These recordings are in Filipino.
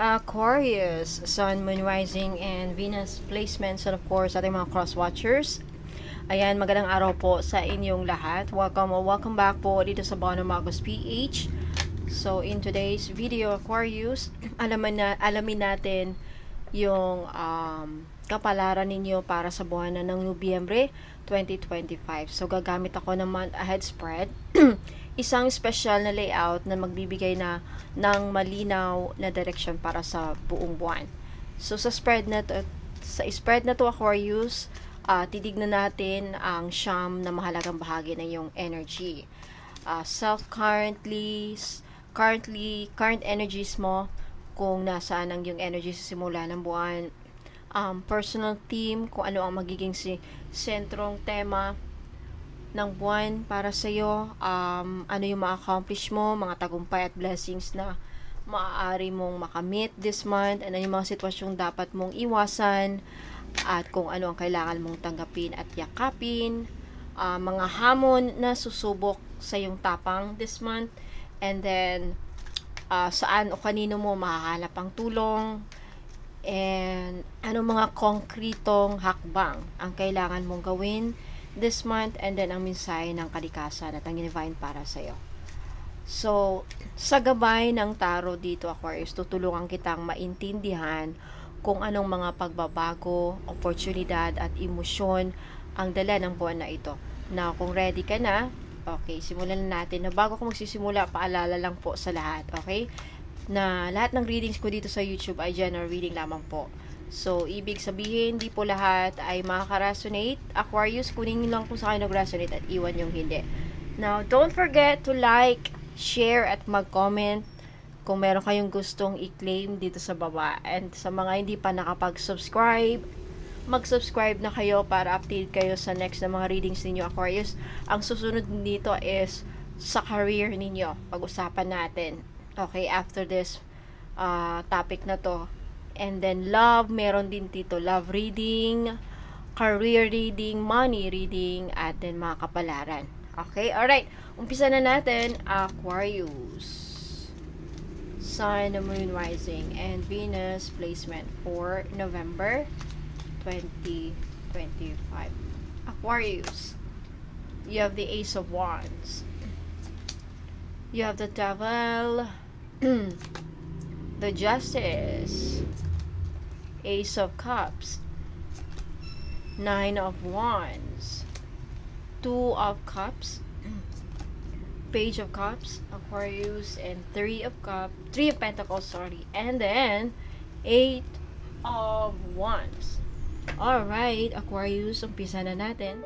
Aquarius, Sun, Moon, Rising, and Venus placements, and of course, ating mga cross-watchers. Ayan, magandang araw po sa inyong lahat. Welcome or welcome back po dito sa Bono Magos PH. So, in today's video, Aquarius, alamin natin yung kapalaran ninyo para sa buwan ng Nobyembre 2025. So, gagamit ako ng month ahead spread. Isang special na layout na magbibigay ng malinaw na direction para sa buong buwan. So, sa spread na to, Aquarius, titignan natin ang siyam na mahalagang bahagi ng iyong energy. Current energies mo, kung nasaan ang iyong energy sa simula ng buwan. Personal theme, kung ano ang magiging sentrong tema ng buwan para sa iyo, ano yung ma-accomplish mo, mga tagumpay at blessings na maaari mong makamit this month, ano yung mga sitwasyong dapat mong iwasan, at kung ano ang kailangan mong tanggapin at yakapin, mga hamon na susubok sa iyong tapang this month, and then saan o kanino mo mahahanap ang tulong, and ano mga konkretong hakbang ang kailangan mong gawin this month, and then ang mensahe ng kalikasan at ang divine para sa iyo. So, sa gabay ng tarot dito, Aquarius, tutulungan kitang maintindihan kung anong mga pagbabago, oportunidad at emosyon ang dala ng buwan na ito. Now, kung ready ka na, okay, simulan na natin. Na bago ko magsisimula, paalala lang po sa lahat, okay? Na lahat ng readings ko dito sa YouTube ay general reading lamang po. So, ibig sabihin, di po lahat ay makaka-resonate. Aquarius, kunin nyo lang kung sa kayo nag-resonate at iwan yung hindi. Now, don't forget to like, share, at mag-comment kung meron kayong gustong i-claim dito sa baba. And sa mga hindi pa nakapag-subscribe, mag-subscribe na kayo para update kayo sa next na mga readings ninyo, Aquarius. Ang susunod dito is sa career ninyo. Pag-usapan natin. Okay, after this topic na to. And then love, meron din dito love reading, career reading, money reading, at then mga kapalaran. Okay, alright. Umpisa na natin, Aquarius. Sun, Moon, Rising, and Venus placement for November 2025. Aquarius, you have the Ace of Wands. You have the Devil, the Justice, Ace of Cups, Nine of Wands, Two of Cups, Page of Cups, Aquarius, and Three of Pentacles, sorry, and then Eight of Wands. Alright, Aquarius, umpisa na natin.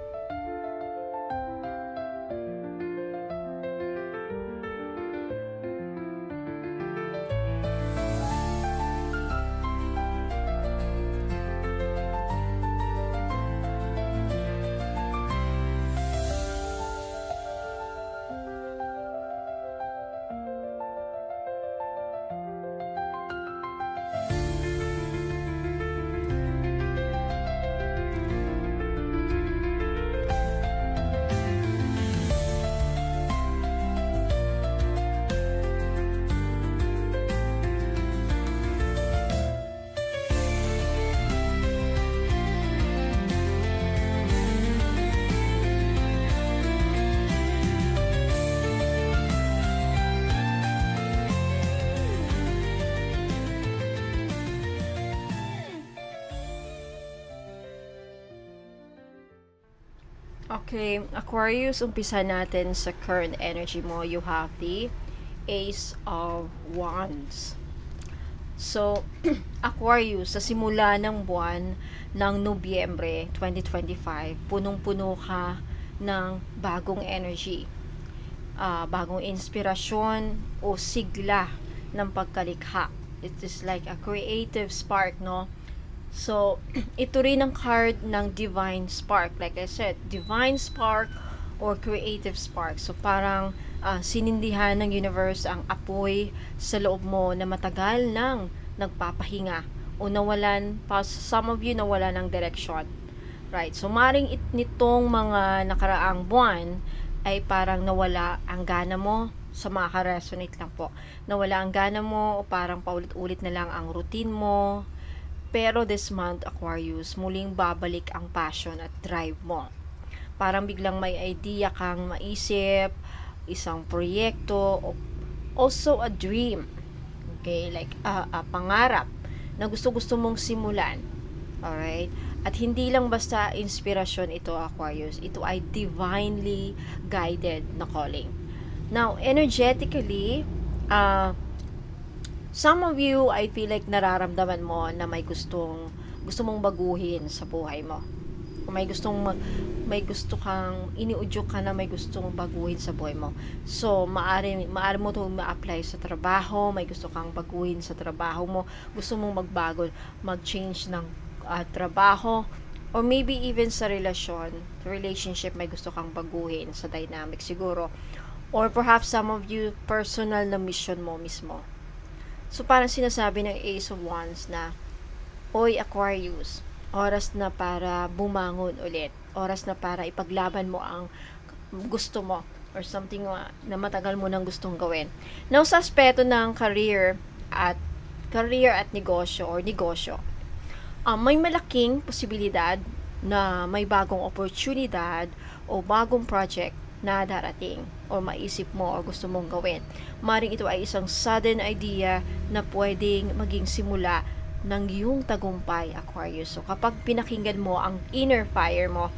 Okay, Aquarius, umpisa natin sa current energy mo. You have the Ace of Wands. So, Aquarius, sa simula ng buwan ng Nobyembre 2025, punong-puno ka ng bagong energy, bagong inspirasyon o sigla ng pagkalikha. It is like a creative spark, no? So, ito rin ang card ng divine spark. Like I said, divine spark or creative spark. So, parang sinindihan ng universe ang apoy sa loob mo na matagal nang nagpapahinga o nawalan, some of you nawalan ng direction. Right? So, maring nitong mga nakaraang buwan ay parang nawala ang gana mo sa mga ka-resonate lang po, na wala ang gana mo o parang paulit-ulit na lang ang routine mo. Pero this month, Aquarius, muling babalik ang passion at drive mo. Parang biglang may idea kang maisip, isang proyekto, o also a dream. Okay, like a pangarap na gusto-gusto mong simulan. Alright? At hindi lang basta inspirasyon ito, Aquarius. Ito ay divinely guided na calling. Now, energetically, some of you, I feel like nararamdaman mo na gusto mong baguhin sa buhay mo. May gusto kang iniudyok ka na may gustong baguhin sa buhay mo. So, maari mo 'tong ma-apply sa trabaho, may gusto kang baguhin sa trabaho mo, gusto mong magbago, mag-change ng trabaho, or maybe even sa relationship, may gusto kang baguhin sa dynamic siguro. Or perhaps some of you, personal na mission mo mismo. So, parang sinasabi ng Ace of Wands na, Oy, Aquarius, oras na para bumangon ulit. Oras na para ipaglaban mo ang gusto mo or something na matagal mo nang gustong gawin. Now, sa aspeto ng career at negosyo or negosyo, may malaking posibilidad na may bagong oportunidad o bagong project na darating o maisip mo o gusto mong gawin. Maring ito ay isang sudden idea na pwedeng maging simula ng iyong tagumpay, Aquarius. So, kapag pinakinggan mo ang inner fire mo,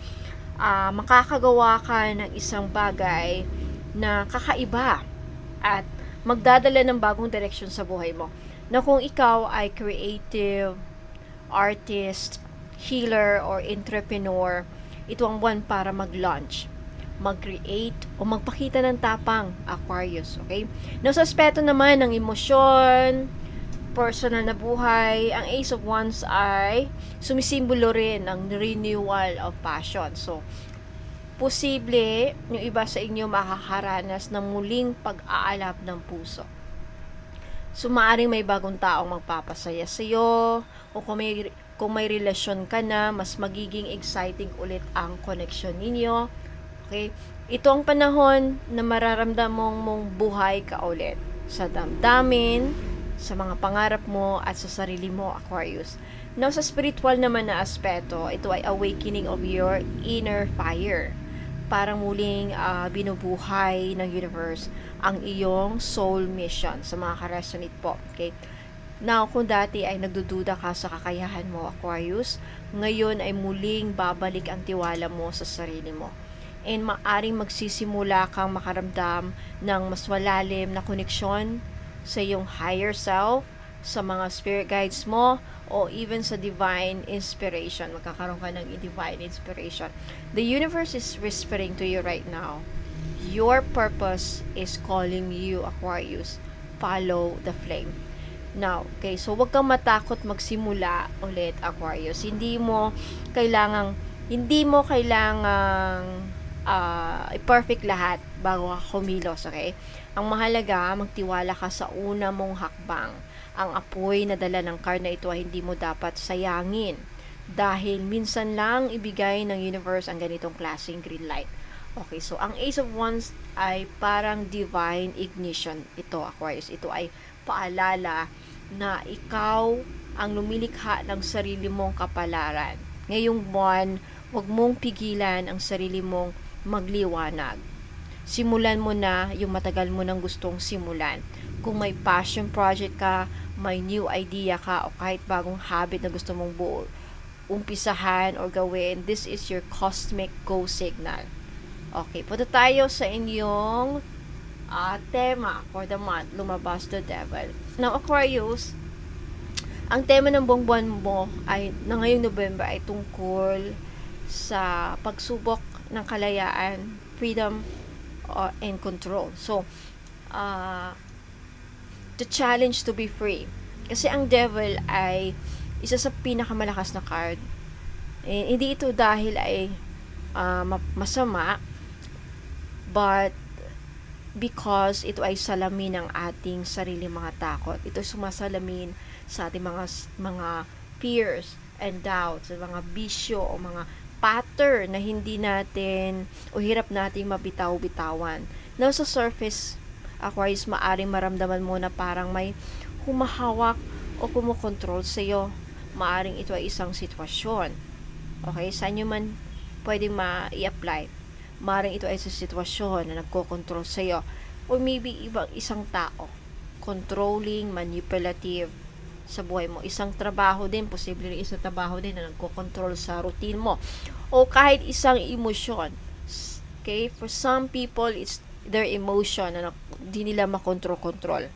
makakagawa ka ng isang bagay na kakaiba at magdadala ng bagong direksyon sa buhay mo. Na kung ikaw ay creative, artist, healer, or entrepreneur, ito ang buwan para mag-launch, mag-create, o magpakita ng tapang, Aquarius. Okay? Now, sa aspeto naman ng emosyon, personal na buhay, ang Ace of Wands ay sumisimbolo rin ng renewal of passion. So, posible yung iba sa inyo makakaranas ng muling pag-aalab ng puso. So, maaaring may bagong taong magpapasaya sa iyo, o kung may relasyon ka na, mas magiging exciting ulit ang connection ninyo. Okay? Ito ang panahon na mararamdaman mong buhay ka ulit sa damdamin, sa mga pangarap mo, at sa sarili mo, Aquarius. Now, sa spiritual naman na aspeto, ito ay awakening of your inner fire. Parang muling binubuhay ng universe ang iyong soul mission sa mga ka-resonate po. Okay? Now, kung dati ay nagdududa ka sa kakayahan mo, Aquarius, ngayon ay muling babalik ang tiwala mo sa sarili mo. And maaring magsisimula kang makaramdam ng mas malalim na koneksyon sa iyong higher self, sa mga spirit guides mo, o even sa divine inspiration. Magkakaroon ka ng divine inspiration. The universe is whispering to you right now. Your purpose is calling you, Aquarius. Follow the flame. Now, okay, so wag kang matakot magsimula ulit, Aquarius. Hindi mo kailangang i-perfect lahat bago ka kumilos, okay? Ang mahalaga, magtiwala ka sa una mong hakbang. Ang apoy na dala ng card na ito ay hindi mo dapat sayangin, dahil minsan lang ibigay ng universe ang ganitong klaseng green light. Okay, so ang Ace of Wands ay parang divine ignition ito, Aquarius. Ito ay paalala na ikaw ang lumilikha ng sarili mong kapalaran. Ngayong buwan, huwag mong pigilan ang sarili mong magliwanag. Simulan mo na yung matagal mo nang gustong simulan. Kung may passion project ka, may new idea ka, o kahit bagong habit na gusto mong umpisahan or gawin, this is your cosmic go signal. Okay, punta tayo sa inyong tema for the month, lumabas the devil. Now, Aquarius, ang tema ng buong buwan mo ay, na ngayong November, ay tungkol sa pagsubok ng kalayaan, freedom, and control. So, the challenge to be free. Kasi ang devil ay isa sa pinakamalakas na card. Hindi ito dahil ay masama, but because ito ay salamin ng ating sarili mga takot. Ito ay sumasalamin sa ating mga fears and doubts, mga bisyo o mga pattern na hindi natin o hirap nating mabitaw-bitawan. Now, sa surface, Aquarius, maaring maramdaman mo na parang may humahawak o kumukontrol sa'yo. Maaring ito ay isang sitwasyon. Okay, saan nyo man pwedeng ma-i-apply. Maaring ito ay sa sitwasyon na nagko-control sa'yo. Or maybe isang tao. Controlling, manipulative sa buhay mo. Isang trabaho din, posible rin isang trabaho din na nagko-control sa routine mo. O kahit isang emosyon. Okay, for some people, it's their emotion na hindi nila makontrol-control.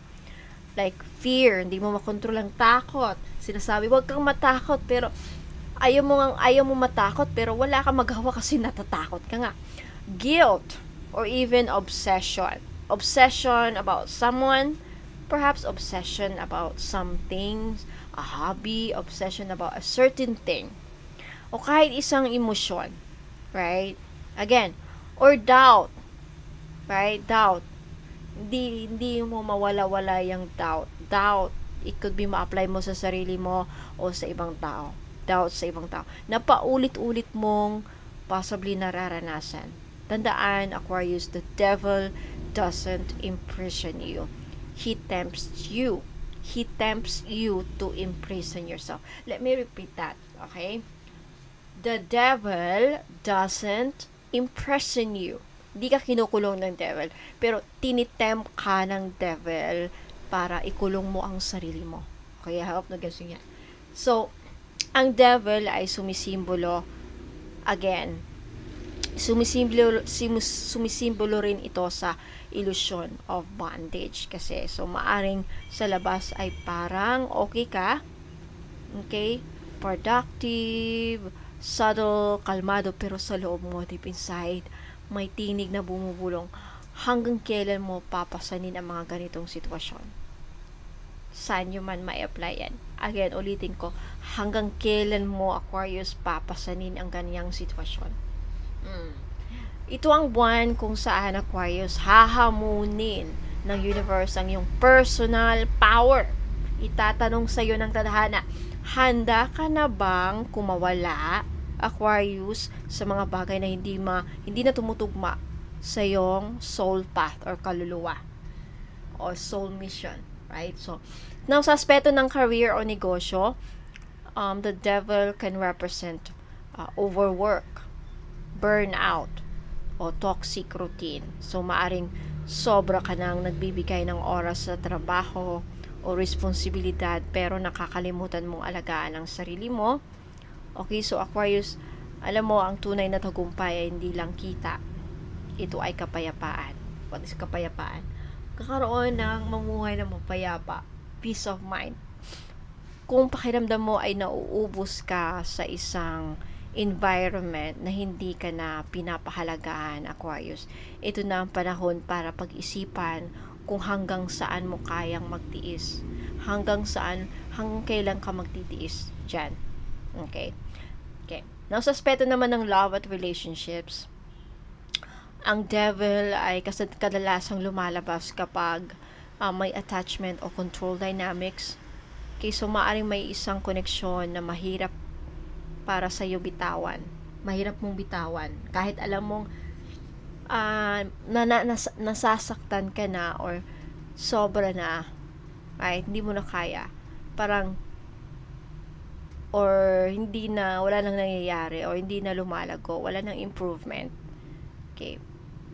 Like fear, hindi mo makontrol ang takot. Sinasabi, huwag kang matakot, pero ayaw mo matakot, pero wala kang magawa kasi natatakot ka nga. Guilt, or even obsession. Obsession about someone, perhaps obsession about something, a hobby, obsession about a certain thing. O kahit isang emosyon, right? Again, or doubt, right? Doubt. Hindi mo mawala-wala yung doubt. Doubt, it could be ma-apply mo sa sarili mo o sa ibang tao. Doubt sa ibang tao. Na paulit-ulit mong possibly nararanasan. Tandaan, Aquarius, the devil doesn't imprison you. He tempts you. He tempts you to imprison yourself. Let me repeat that, okay? The devil doesn't imprison you. Hindi ka kinukulong ng devil, pero tinitempt ka ng devil para ikulong mo ang sarili mo. Okay, I hope na gusto niya. So, ang devil ay sumisimbolo, again, sumisimbolo rin ito sa illusion of bondage. Kasi, so, maaring sa labas ay parang okay ka, okay, productive, subtle, kalmado, pero sa loob mo, deep inside, may tinig na bumubulong. Hanggang kailan mo papasanin ang mga ganitong sitwasyon? Saan nyo man ma-apply yan? Again, ulitin ko, hanggang kailan mo, Aquarius, papasanin ang ganyang sitwasyon? Ito ang buwan kung saan, Aquarius, hahamunin ng universe ang iyong personal power. Itatanong sa iyo ng tadhana, handa ka na bang kumawala, Aquarius, sa mga bagay na hindi na tumutugma sa iyong soul path or kaluluwa or soul mission, right? So, now sa aspeto ng career o negosyo, the devil can represent overwork, burnout, o toxic routine. So, maaring sobra ka nang nagbibigay ng oras sa trabaho o responsibilidad, pero nakakalimutan mong alagaan ang sarili mo. Okay, so Aquarius, alam mo, ang tunay na tagumpay ay hindi lang kita. Ito ay kapayapaan. What is kapayapaan? Kakaroon ng mamuhay na mapayapa. Peace of mind. Kung pakiramdam mo ay nauubos ka sa isang environment na hindi ka na pinapahalagaan, Aquarius, ito na ang panahon para pag-isipan kung hanggang saan mo kayang magtiis. Hanggang kailan ka magtitiis dyan. Okay. Now, sa aspeto naman ng love at relationships, ang devil ay kadalasang lumalabas kapag may attachment o control dynamics. Okay, so maaring may isang koneksyon na mahirap para sa iyo bitawan. Mahirap mong bitawan. Kahit alam mong nasasaktan ka na or sobra na, right? Hindi mo na kaya. Parang or wala nang nangyayari, or hindi na lumalago, wala nang improvement. Okay.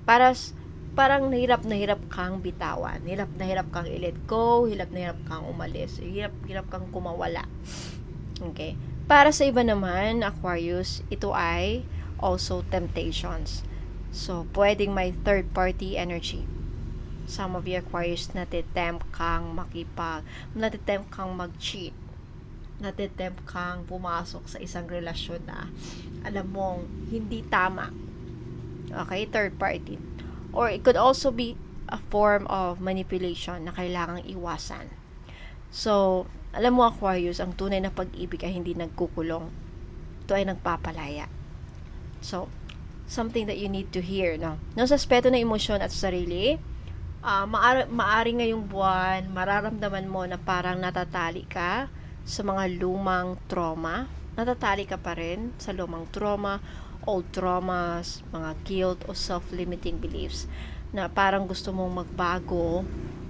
Parang hirap kang bitawan. Hirap kang i-let go, hirap kang umalis, hirap kang kumawala. Okay. Para sa iba naman, Aquarius, ito ay also temptations. So, pwedeng may third party energy. Some of you, Aquarius, natitempt kang mag-cheat, natitempt kang pumasok sa isang relasyon na alam mong hindi tama. Okay, third party. Or it could also be a form of manipulation na kailangang iwasan. So, alam mo, Aquarius, ang tunay na pag-ibig ay hindi nagkukulong. Ito ay nagpapalaya. So, something that you need to hear, no? Sa aspeto ng emosyon at sarili, maari ngayong buwan, mararamdaman mo na parang natatali ka sa mga lumang trauma. Natatali ka pa rin sa lumang trauma, old traumas, mga guilt o self-limiting beliefs na parang gusto mong magbago,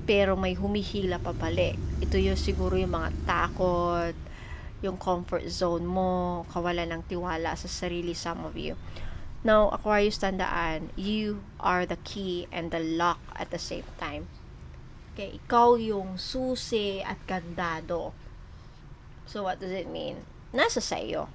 pero may humihila pabalik. Ito yung siguro yung mga takot, yung comfort zone mo, kawalan ng tiwala sa sarili, some of you. Now, Aquarius, tandaan, you are the key and the lock at the same time. Okay, ikaw yung susi at kandado. So, what does it mean? Nasa sa'yo.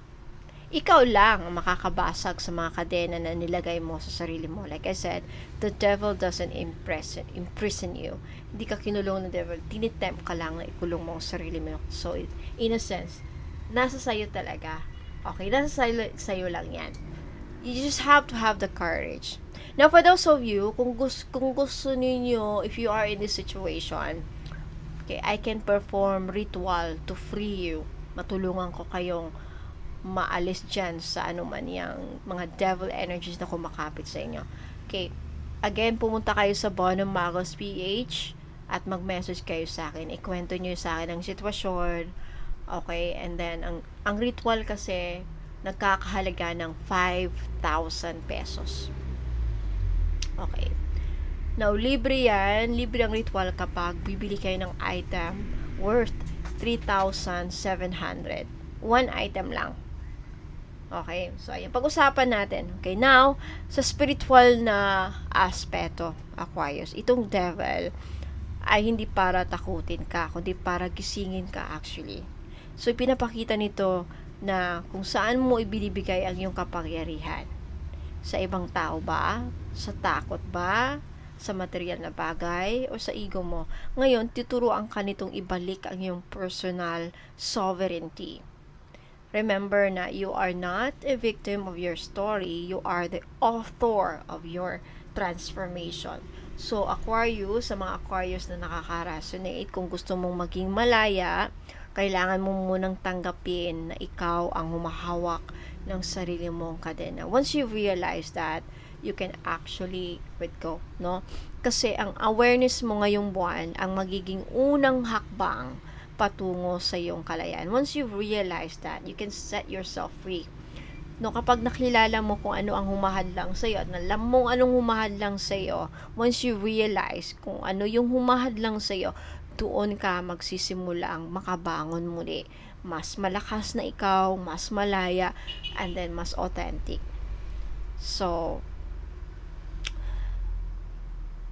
Ikaw lang ang makakabasag sa mga kadena na nilagay mo sa sarili mo. Like I said, the devil doesn't imprison you. Hindi ka kinulong ng devil. Tinitempt ka lang na ikulong mo ang sarili mo. So, in a sense, nasa sa'yo talaga. Okay, nasa sa'yo lang yan. You just have to have the courage. Now, for those of you, kung gusto ninyo, if you are in this situation, okay, I can perform ritual to free you. Matulungan ko kayong maalis dyan sa anuman yung mga devil energies na kumakapit sa inyo. Okay, again, pumunta kayo sa Bonum Magos PH at mag-message kayo sa akin. Ikwento nyo sa akin ang sitwasyon. Okay, and then, ang ritual kasi, nagkakahalaga ng 5,000 pesos. Okay. Now, libre yan. Libre ang ritual kapag bibili kayo ng item worth 3,700. One item lang. Okay. So, ayan. Pag-usapan natin. Okay. Now, sa spiritual na aspeto, Aquarius, itong devil ay hindi para takutin ka, kundi para gisingin ka actually. So, pinapakita nito na kung saan mo ibinibigay ang iyong kapangyarihan. Sa ibang tao ba? Sa takot ba? Sa material na bagay? O sa ego mo? Ngayon, tuturuan ka nitong ibalik ang iyong personal sovereignty. Remember na you are not a victim of your story. You are the author of your transformation. So, Aquarius, sa mga Aquarius na nakaka-resonate, kung gusto mong maging malaya, kailangan mo munang tanggapin na ikaw ang humahawak ng sarili mong kadena. Once you realize that, you can actually let go, no? Kasi ang awareness mo ngayong buwan ang magiging unang hakbang patungo sa iyong kalayaan. Once you realize that, you can set yourself free. No, kapag nakilala mo kung ano ang humahadlang sa iyo at alam mo anong humahadlang sa iyo, once you realize kung ano yung humahadlang sa iyo, doon ka magsisimula ang makabangon muli. Mas malakas na ikaw, mas malaya, and then mas authentic. So,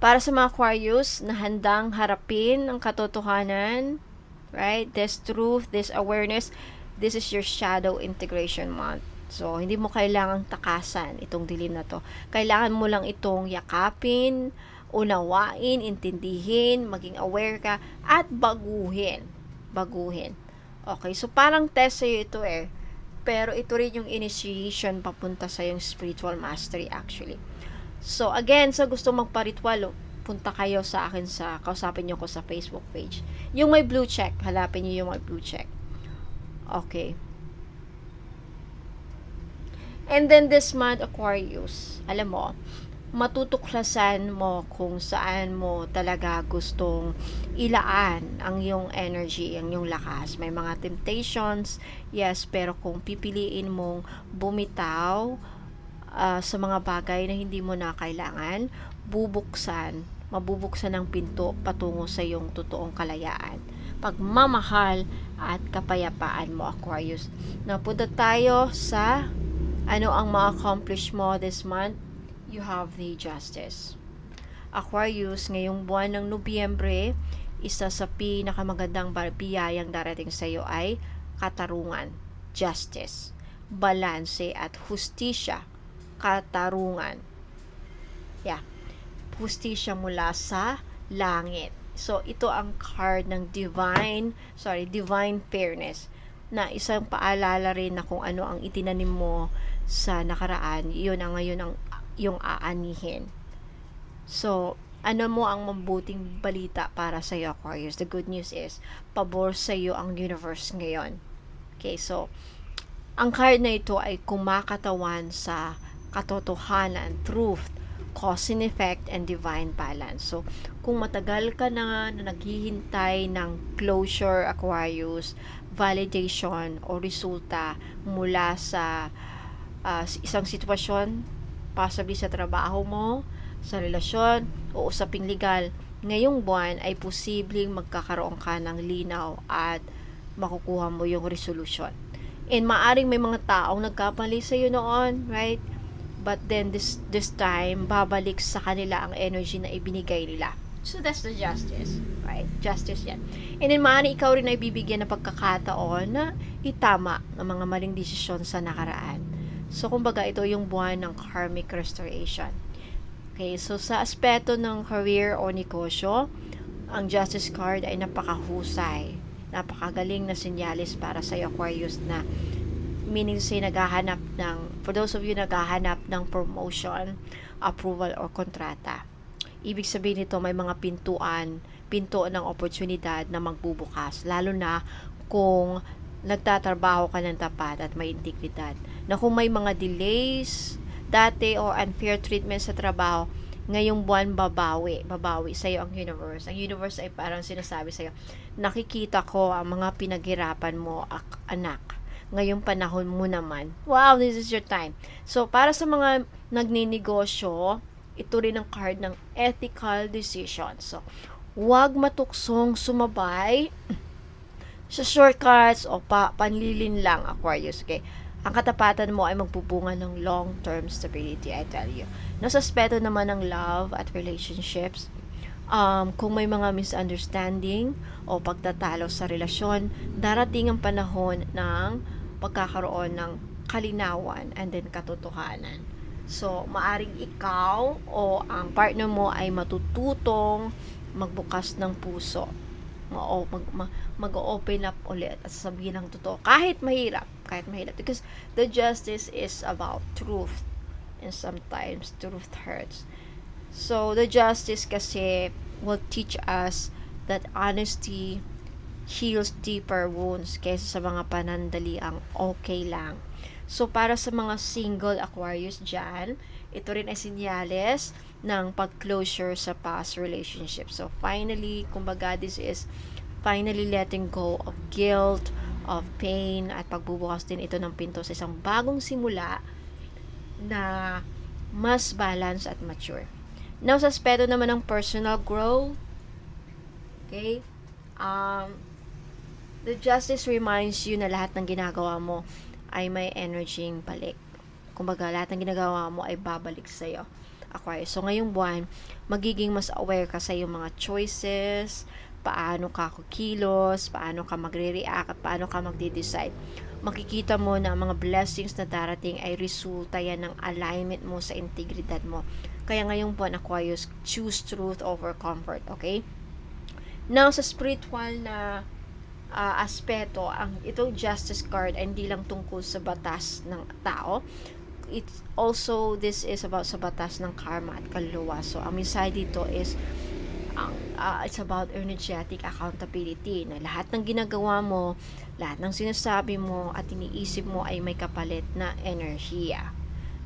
para sa mga Aquarius na handang harapin ang katotohanan, right? This truth, this awareness, this is your shadow integration month. So, hindi mo kailangang takasan itong dilim na to. Kailangan mo lang itong yakapin, unawain, intindihin, maging aware ka, at baguhin. Okay, so parang test sa'yo ito eh. Pero ito rin yung initiation papunta sa yung spiritual mastery actually. So again, sa gusto magpa-ritual, punta kayo sa akin kausapin nyo ko sa Facebook page. Yung may blue check, hanapin nyo yung may blue check. Okay. And then this month, Aquarius, alam mo, matutuklasan mo kung saan mo talaga gustong ilaan ang iyong energy, ang iyong lakas. May mga temptations, yes, pero kung pipiliin mong bumitaw sa mga bagay na hindi mo na kailangan, mabubuksan ang pinto patungo sa iyong totoong kalayaan, pagmamahal at kapayapaan mo, Aquarius. Napunta tayo sa ano ang ma-accomplish mo this month. You have the justice. Aquarius, ngayong buwan ng Nobyembre, isa sa pinakamagandang biyayang darating sa iyo ay katarungan, justice, balanse at hustisya. Katarungan. Yeah. Hustisya mula sa langit. So, ito ang card ng divine fairness, na isang paalala rin na kung ano ang itinanim mo sa nakaraan, yun ang ngayon ang yung aanihin. So, ano mo ang mabuting balita para sa iyo, Aquarius? The good news is, pabor sa iyo ang universe ngayon. Okay, so, ang card na ito ay kumakatawan sa katotohanan, truth, cause and effect, and divine balance. So, kung matagal ka na naghihintay ng closure, Aquarius, validation o resulta mula sa isang sitwasyon, possibly sa trabaho mo, sa relasyon o usaping legal, ngayong buwan ay posibleng magkakaroon ka ng linaw at makukuha mo yung resolution. And maaring may mga taong nagkamali sa iyo noon, right? But then this time, babalik sa kanila ang energy na ibinigay nila. So that's the justice, right? Justice yan. And then maaari ikaw rin ay bibigyan ng pagkakataon na itama ang mga maling desisyon sa nakaraan. So kumbaga ito yung buwan ng karmic restoration. Okay, so sa aspeto ng career o negosyo, ang Justice card ay napakahusay, napakagaling na sinyalis para sa Aquarius, na meaning say naghahanap ng, for those of you naghahanap ng promotion, approval, or kontrata. Ibig sabihin nito may mga pinto ng oportunidad na magbubukas, lalo na kung nagtatrabaho ka ng tapat at may integridad. Na kung may mga delays dati o unfair treatment sa trabaho, ngayong buwan babawi sa'yo ang universe. Ang universe ay parang sinasabi sa'yo, nakikita ko ang mga pinaghirapan mo, anak. Ngayong panahon mo naman, wow, this is your time. So, para sa mga nagninegosyo, ito rin ang card ng ethical decision. So, huwag matuksong sumabay sa shortcuts o panlilin lang, Aquarius, okay? Ang katapatan mo ay magbubunga ng long-term stability, I tell you. Nasa aspeto naman ng love at relationships, kung may mga misunderstanding o pagtatalo sa relasyon, darating ang panahon ng pagkakaroon ng kalinawan and then katotohanan. So, maaring ikaw o ang partner mo ay matututong magbukas ng puso, mag-open up ulit at sabihin ng totoo kahit mahirap, because the justice is about truth, and sometimes truth hurts. So the justice kasi will teach us that honesty heals deeper wounds kaysa sa mga panandaliang okay lang. So para sa mga single Aquarius dyan, ito rin ay sinyales ng pag-closure sa past relationship. So finally, kumbaga, this is finally letting go of guilt, of pain, at pagbubukas din ito ng pinto sa isang bagong simula na mas balance at mature. Now, sa aspeto naman ng personal growth, okay, the justice reminds you na lahat ng ginagawa mo ay may energy balik. Kumbaga, lahat ng ginagawa mo ay babalik sa'yo, Aquarius. So, ngayong buwan, magiging mas aware ka sa iyong mga choices, paano ka kukilos, paano ka magre-react, at paano ka magde-decide. Makikita mo na mga blessings na darating ay resulta yan ng alignment mo sa integridad mo. Kaya ngayong buwan, Aquarius, choose truth over comfort, okay? Now, sa spiritual na aspeto, itong justice card ay hindi lang tungkol sa batas ng tao. It's also, this is about sa batas ng karma at kaluluwa. So, ang mensahe dito is it's about energetic accountability, na lahat ng ginagawa mo, lahat ng sinasabi mo at iniisip mo ay may kapalit na enerhiya.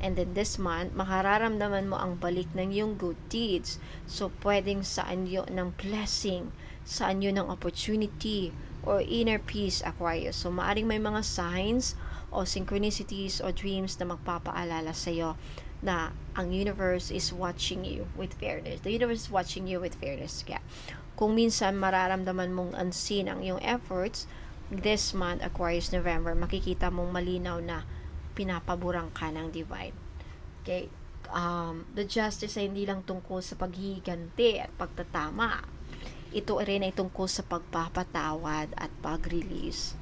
And then this month, makararamdaman mo ang balik ng iyong good deeds. So, pwedeng saan yun ng blessing, saan yun ng opportunity, or inner peace, Aquarius. So, maaring may mga signs o synchronicities o dreams na magpapaalala sa iyo na ang universe is watching you with fairness. The universe is watching you with fairness. Kaya, kung minsan mararamdaman mong unseen ang iyong efforts, this month, Aquarius, November, makikita mong malinaw na pinapaburang ka ng divine. Okay? The justice ay hindi lang tungkol sa paghihiganti at pagtatama. Ito rin ay tungkol sa pagpapatawad at pag-release.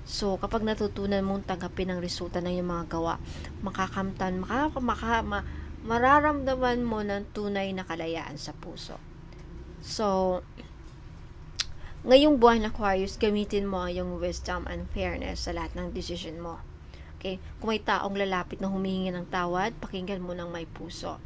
So, kapag natutunan mong tanggapin ang resulta ng iyong mga gawa, mararamdaman mo ng tunay na kalayaan sa puso. So, ngayong buwan, Aquarius, gamitin mo yung wisdom and fairness sa lahat ng decision mo. Okay? Kung may taong lalapit na humihingi ng tawad, pakinggan mo ng may puso.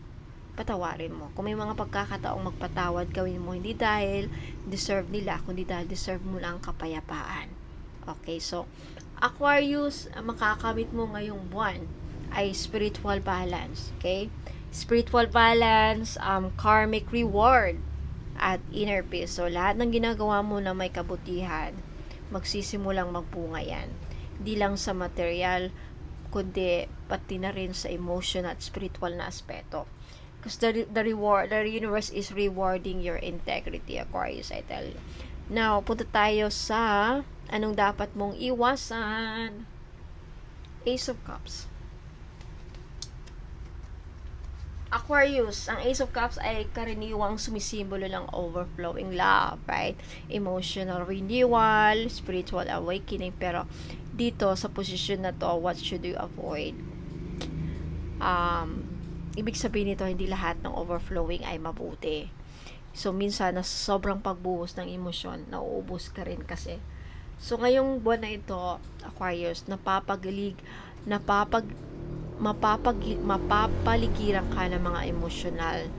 Patawarin mo. Kung may mga pagkakataong magpatawad, gawin mo hindi dahil deserve nila, kundi dahil deserve mo lang kapayapaan. Okay, so Aquarius, makakamit mo ngayong buwan ay spiritual balance. Okay? Spiritual balance, karmic reward, at inner peace. So, lahat ng ginagawa mo na may kabutihan, magsisimulang magbunga yan. Hindi lang sa material, kundi pati na rin sa emotional at spiritual na aspeto. Because the universe is rewarding your integrity, Aquarius, I tell you. Now, punta tayo sa anong dapat mong iwasan. Ace of Cups. Aquarius, ang Ace of Cups ay karaniwang sumisimbolo ng overflowing love, right? Emotional renewal, spiritual awakening, pero dito sa posisyon na to, what should you avoid? Ibig sabihin nito, hindi lahat ng overflowing ay mabuti. So, minsan, na sobrang pagbuhos ng emosyon, nauubos ka rin kasi. So, ngayong buwan na ito, Aquarius, mapapaligiran ka ng mga emosyonal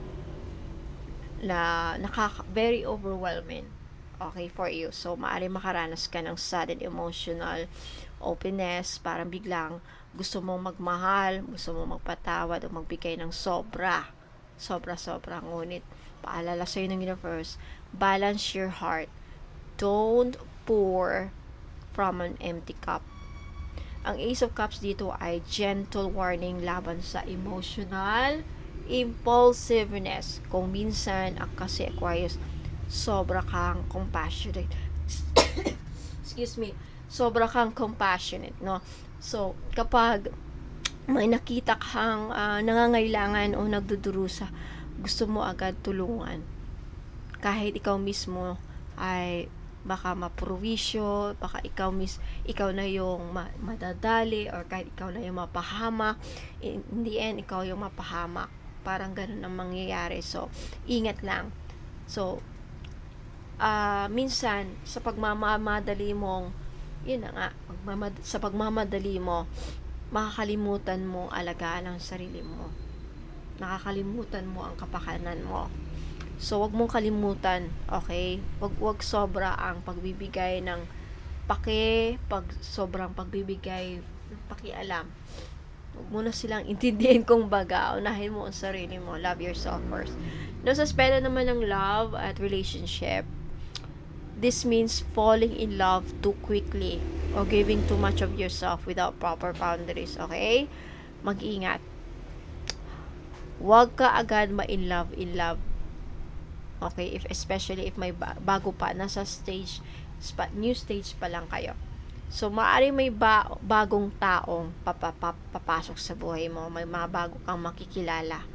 na very overwhelming, okay, for you. So, maaaring makaranas ka ng sudden emotional openness, parang biglang gusto mong magmahal, gusto mong magpatawad o magbigay ng sobra, ngunit paalala sa'yo ng universe, balance your heart. Don't pour from an empty cup. Ang Ace of Cups dito ay gentle warning laban sa emotional impulsiveness. Kung minsan, kasi Aquarius, sobra kang compassionate. Excuse me. Sobra kang compassionate, no? So, kapag may nakita kang nangangailangan o nagdudurusa, gusto mo agad tulungan. Kahit ikaw mismo ay baka maprovisyo, baka ikaw na yung madadali, or kahit ikaw na yung mapahamak, in the end, ikaw yung mapahamak. Parang ganun ang mangyayari. So, ingat lang. So, minsan, sa pagmamadali mong, yun na nga, sa pagmamadali mo, makakalimutan mo alagaan ang sarili mo. Nakakalimutan mo ang kapakanan mo. So, wag mong kalimutan, okay? Wag sobra ang pagbibigay ng sobrang pagbibigay ng pakialam. Wag mo na silang intindihin kung baga. Unahin mo ang sarili mo. Love yourself first. No, sa aspeto naman ng love at relationship, this means falling in love too quickly or giving too much of yourself without proper boundaries, okay? Mag-ingat. Wag ka agad in love. Okay, especially if may bago pa, nasa new stage pa lang kayo. So, maaaring may bagong taong papasok sa buhay mo. May mga bago kang makikilala.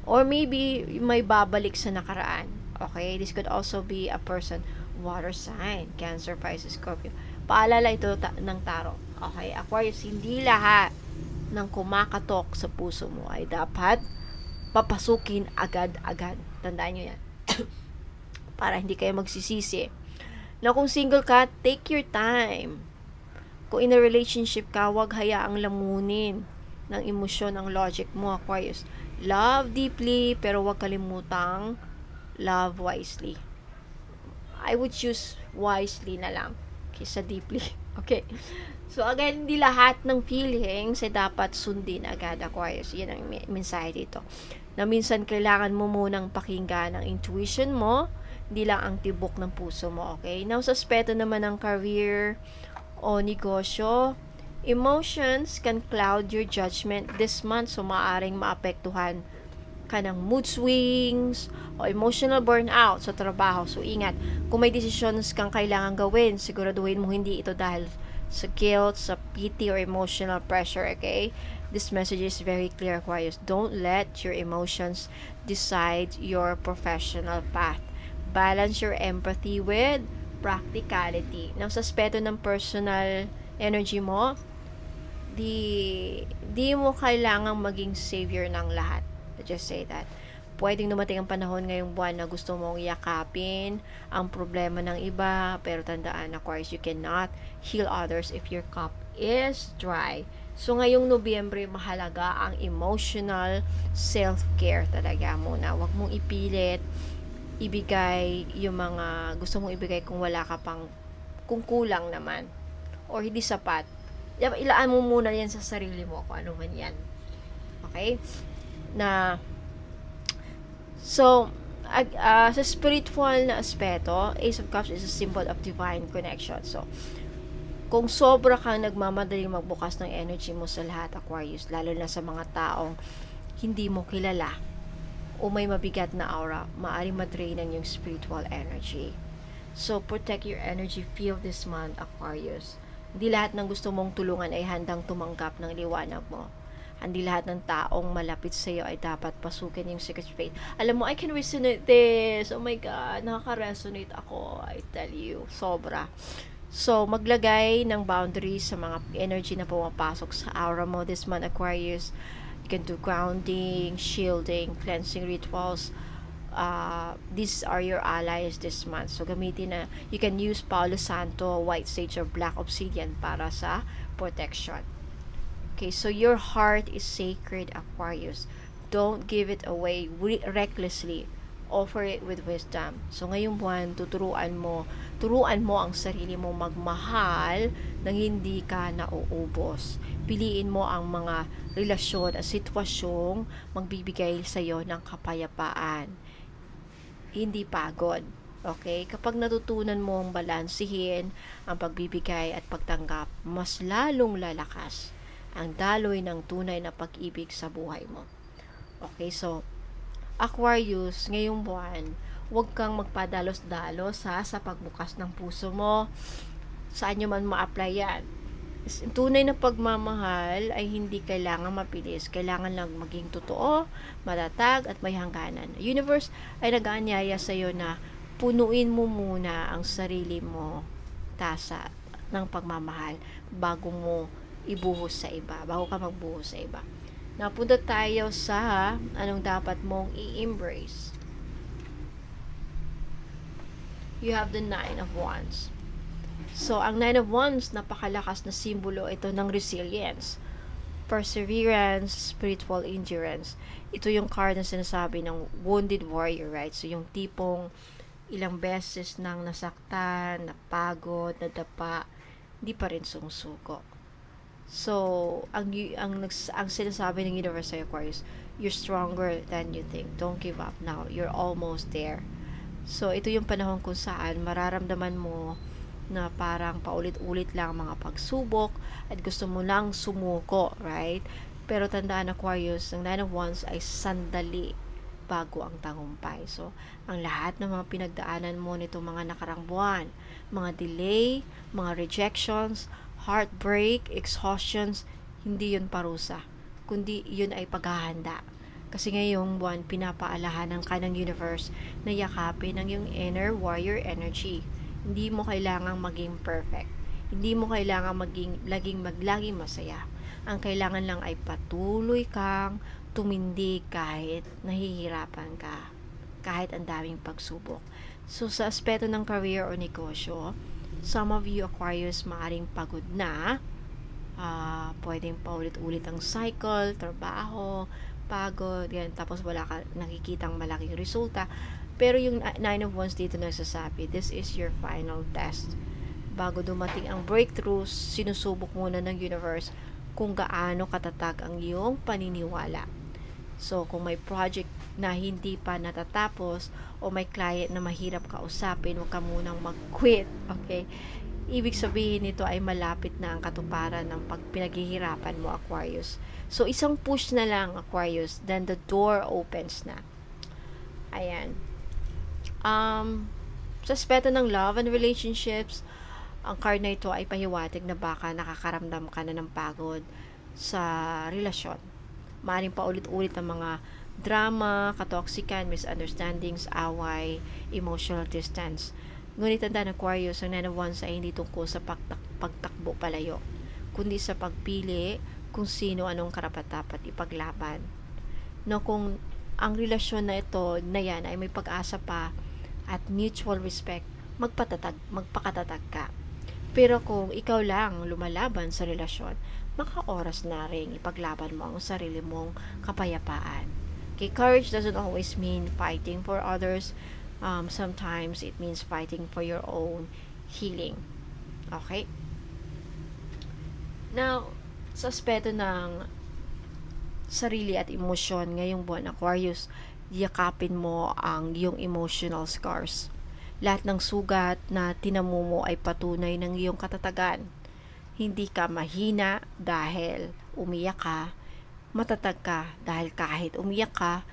Or maybe, may babalik sa nakaraan. Okay, this could also be a person, water sign, Cancer, Pisces, Scorpio. Paalala ito ng tarot. Okay, Aquarius, hindi lahat ng kumakatok sa puso mo ay dapat papasukin agad-agad. Tandaan nyo yan. Para hindi kayo magsisisi. Na kung single ka, take your time. Kung in a relationship ka, wag hayaang lamunin ng emosyon ang logic mo, Aquarius. Love deeply, pero wag kalimutang love wisely. I would choose wisely na lang kaysa deeply. Okay. So, again, hindi lahat ng feelings ay dapat sundin agad, Aquarius. Yan ang mensahe dito. Na minsan kailangan mo munang pakinggan ang intuition mo, hindi lang ang tibok ng puso mo, okay? Now, sa aspeto naman ng career o negosyo, emotions can cloud your judgment this month. So, maaaring maapektuhan ka ng mood swings o emotional burnout sa trabaho. So, ingat. Kung may decisions kang kailangan gawin, siguraduhin mo hindi ito dahil sa guilt, sa pity, or emotional pressure, okay? This message is very clear, Aquarius. Don't let your emotions decide your professional path. Balance your empathy with practicality. Now, sa aspeto ng personal energy mo, di mo kailangang maging savior ng lahat. Let's just say that. Pwedeng dumating ang panahon ngayong buwan na gusto mong yakapin ang problema ng iba, pero tandaan, Aquarius, you cannot heal others if your cup is dry. So, ngayong Nobyembre, mahalaga ang emotional self-care talaga muna. Huwag mong ipilit ibigay yung mga gusto mong ibigay kung wala ka pang, kung kulang naman or hindi sapat. Ilaan mo muna yan sa sarili mo kung ano man yan. Okay? So, sa spiritual na aspeto, Ace of Cups is a symbol of divine connection. So, kung sobra kang nagmamadaling magbukas ng energy mo sa lahat, Aquarius, lalo na sa mga taong hindi mo kilala, o may mabigat na aura, maaaring madrain ang yung spiritual energy. So, protect your energy field this month, Aquarius. Hindi lahat ng gusto mong tulungan ay handang tumanggap ng liwanag mo. Hindi lahat ng taong malapit sa iyo ay dapat pasukin yung secret space. Alam mo, I can resonate this. Oh my God, nakaka-resonate ako. I tell you, sobra. So, maglagay ng boundaries sa mga energy na pumapasok sa aura mo this month, Aquarius. You can do grounding, shielding, cleansing rituals. These are your allies this month. So, gamitin na, you can use Palo Santo, White Sage, or Black Obsidian para sa protection. Okay, so your heart is sacred, Aquarius. Don't give it away recklessly. Offer it with wisdom. So ngayong buwan, turuan mo ang sarili mo magmahal nang hindi ka nauubos. Piliin mo ang mga relasyon at sitwasyong magbibigay sa iyo ng kapayapaan. Hindi pagod. Okay? Kapag natutunan mo ang balansihin ang pagbibigay at pagtanggap, mas lalong lalakas ang daloy ng tunay na pag-ibig sa buhay mo. Okay, so Aquarius, ngayong buwan, huwag kang magpadalos-dalos sa pagbukas ng puso mo. Saan nyo man ma-apply yan. Tunay na pagmamahal ay hindi kailangan mapilis. Kailangan lang maging totoo, matatag, at may hangganan. Universe ay nag-aanyaya sa iyo na punuin mo muna ang sarili mo tasa ng pagmamahal bago mo ibuhos sa iba, bago ka magbuhos sa iba. Napunta tayo sa anong dapat mong i-embrace. You have the 9 of Wands. So, ang 9 of Wands, napakalakas na simbolo ito ng resilience, perseverance, spiritual endurance. Ito yung card na sinasabi ng wounded warrior, right? So, yung tipong ilang beses nang nasaktan, napagod, nadapa, hindi pa rin sumusuko. So, ang sinasabi ng universe sa Aquarius, you're stronger than you think. Don't give up now. You're almost there. So, ito yung panahon kung saan mararamdaman mo na parang paulit-ulit lang mga pagsubok at gusto mo lang sumuko, right? Pero tandaan, Aquarius, ang 9 of Wands ay sandali bago ang tagumpay. So, ang lahat ng mga pinagdaanan mo nito mga nakarang buwan, mga delay, mga rejections, heartbreak, exhaustions, hindi yun parusa, kundi yun ay paghahanda. Kasi ngayong buwan, pinapaalahanan ka ng universe na yakapin ang yung inner warrior energy. Hindi mo kailangang maging perfect. Hindi mo kailangang laging masaya. Ang kailangan lang ay patuloy kang tumindig kahit nahihirapan ka, kahit ang daming pagsubok. So, sa aspeto ng career o negosyo, some of you Aquarius maaring pagod na, pwedeng paulit-ulit ang cycle, trabaho, pagod, yan, tapos wala ka nakikitang malaking resulta. Pero yung 9 of Wands dito nagsasabi, this is your final test. Bago dumating ang breakthroughs, sinusubok muna ng universe kung gaano katatag ang iyong paniniwala. So, kung may project na hindi pa natatapos o may client na mahirap kausapin, huwag ka munang mag-quit, okay? Ibig sabihin nito ay malapit na ang katuparan ng pinaghihirapan mo, Aquarius. So, isang push na lang, Aquarius, then the door opens na. Ayan. Sa aspeto ng love and relationships, ang card na ito ay pahiwatig na baka nakakaramdam ka na ng pagod sa relasyon. Maaring paulit-ulit ang mga drama, katoksikan, misunderstandings, away, emotional distance. Ngunit tandaan, Aquarius, ang 9 of Wands ay hindi tungkol sa pagtakbo palayo, kundi sa pagpili kung sino anong karapat-dapat ipaglaban. No, kung ang relasyon na ito na yan ay may pag-asa pa at mutual respect, magpakatatag ka. Pero kung ikaw lang lumalaban sa relasyon, maka-oras na rin ipaglaban mo ang sarili mong kapayapaan. Okay, courage doesn't always mean fighting for others. Sometimes it means fighting for your own healing. Okay? Now, sa aspeto ng sarili at emosyon ngayong buwan, Aquarius, yakapin mo ang iyong emotional scars. Lahat ng sugat na tinamu mo ay patunay ng iyong katatagan. Hindi ka mahina dahil umiyak ka, matatag ka dahil kahit umiyak ka,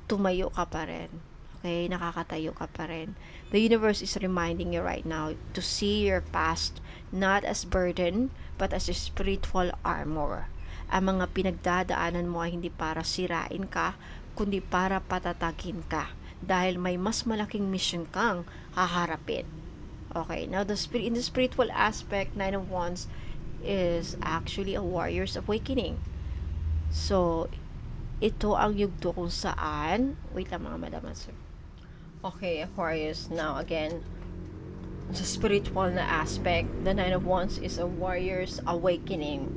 tumayo ka pa rin. Okay? Nakakatayo ka pa rin. The universe is reminding you right now to see your past not as burden, but as a spiritual armor. Ang mga pinagdadaanan mo ay hindi para sirain ka, kundi para patatagin ka. Dahil may mas malaking mission kang haharapin. Okay, now in the spiritual aspect, Nine of Wands is actually a warrior's awakening. So, ito ang yugto kung saan, wait lang mga madam, sir. Okay, Aquarius, now again, sa spiritual na aspect, the Nine of Wands is a warrior's awakening.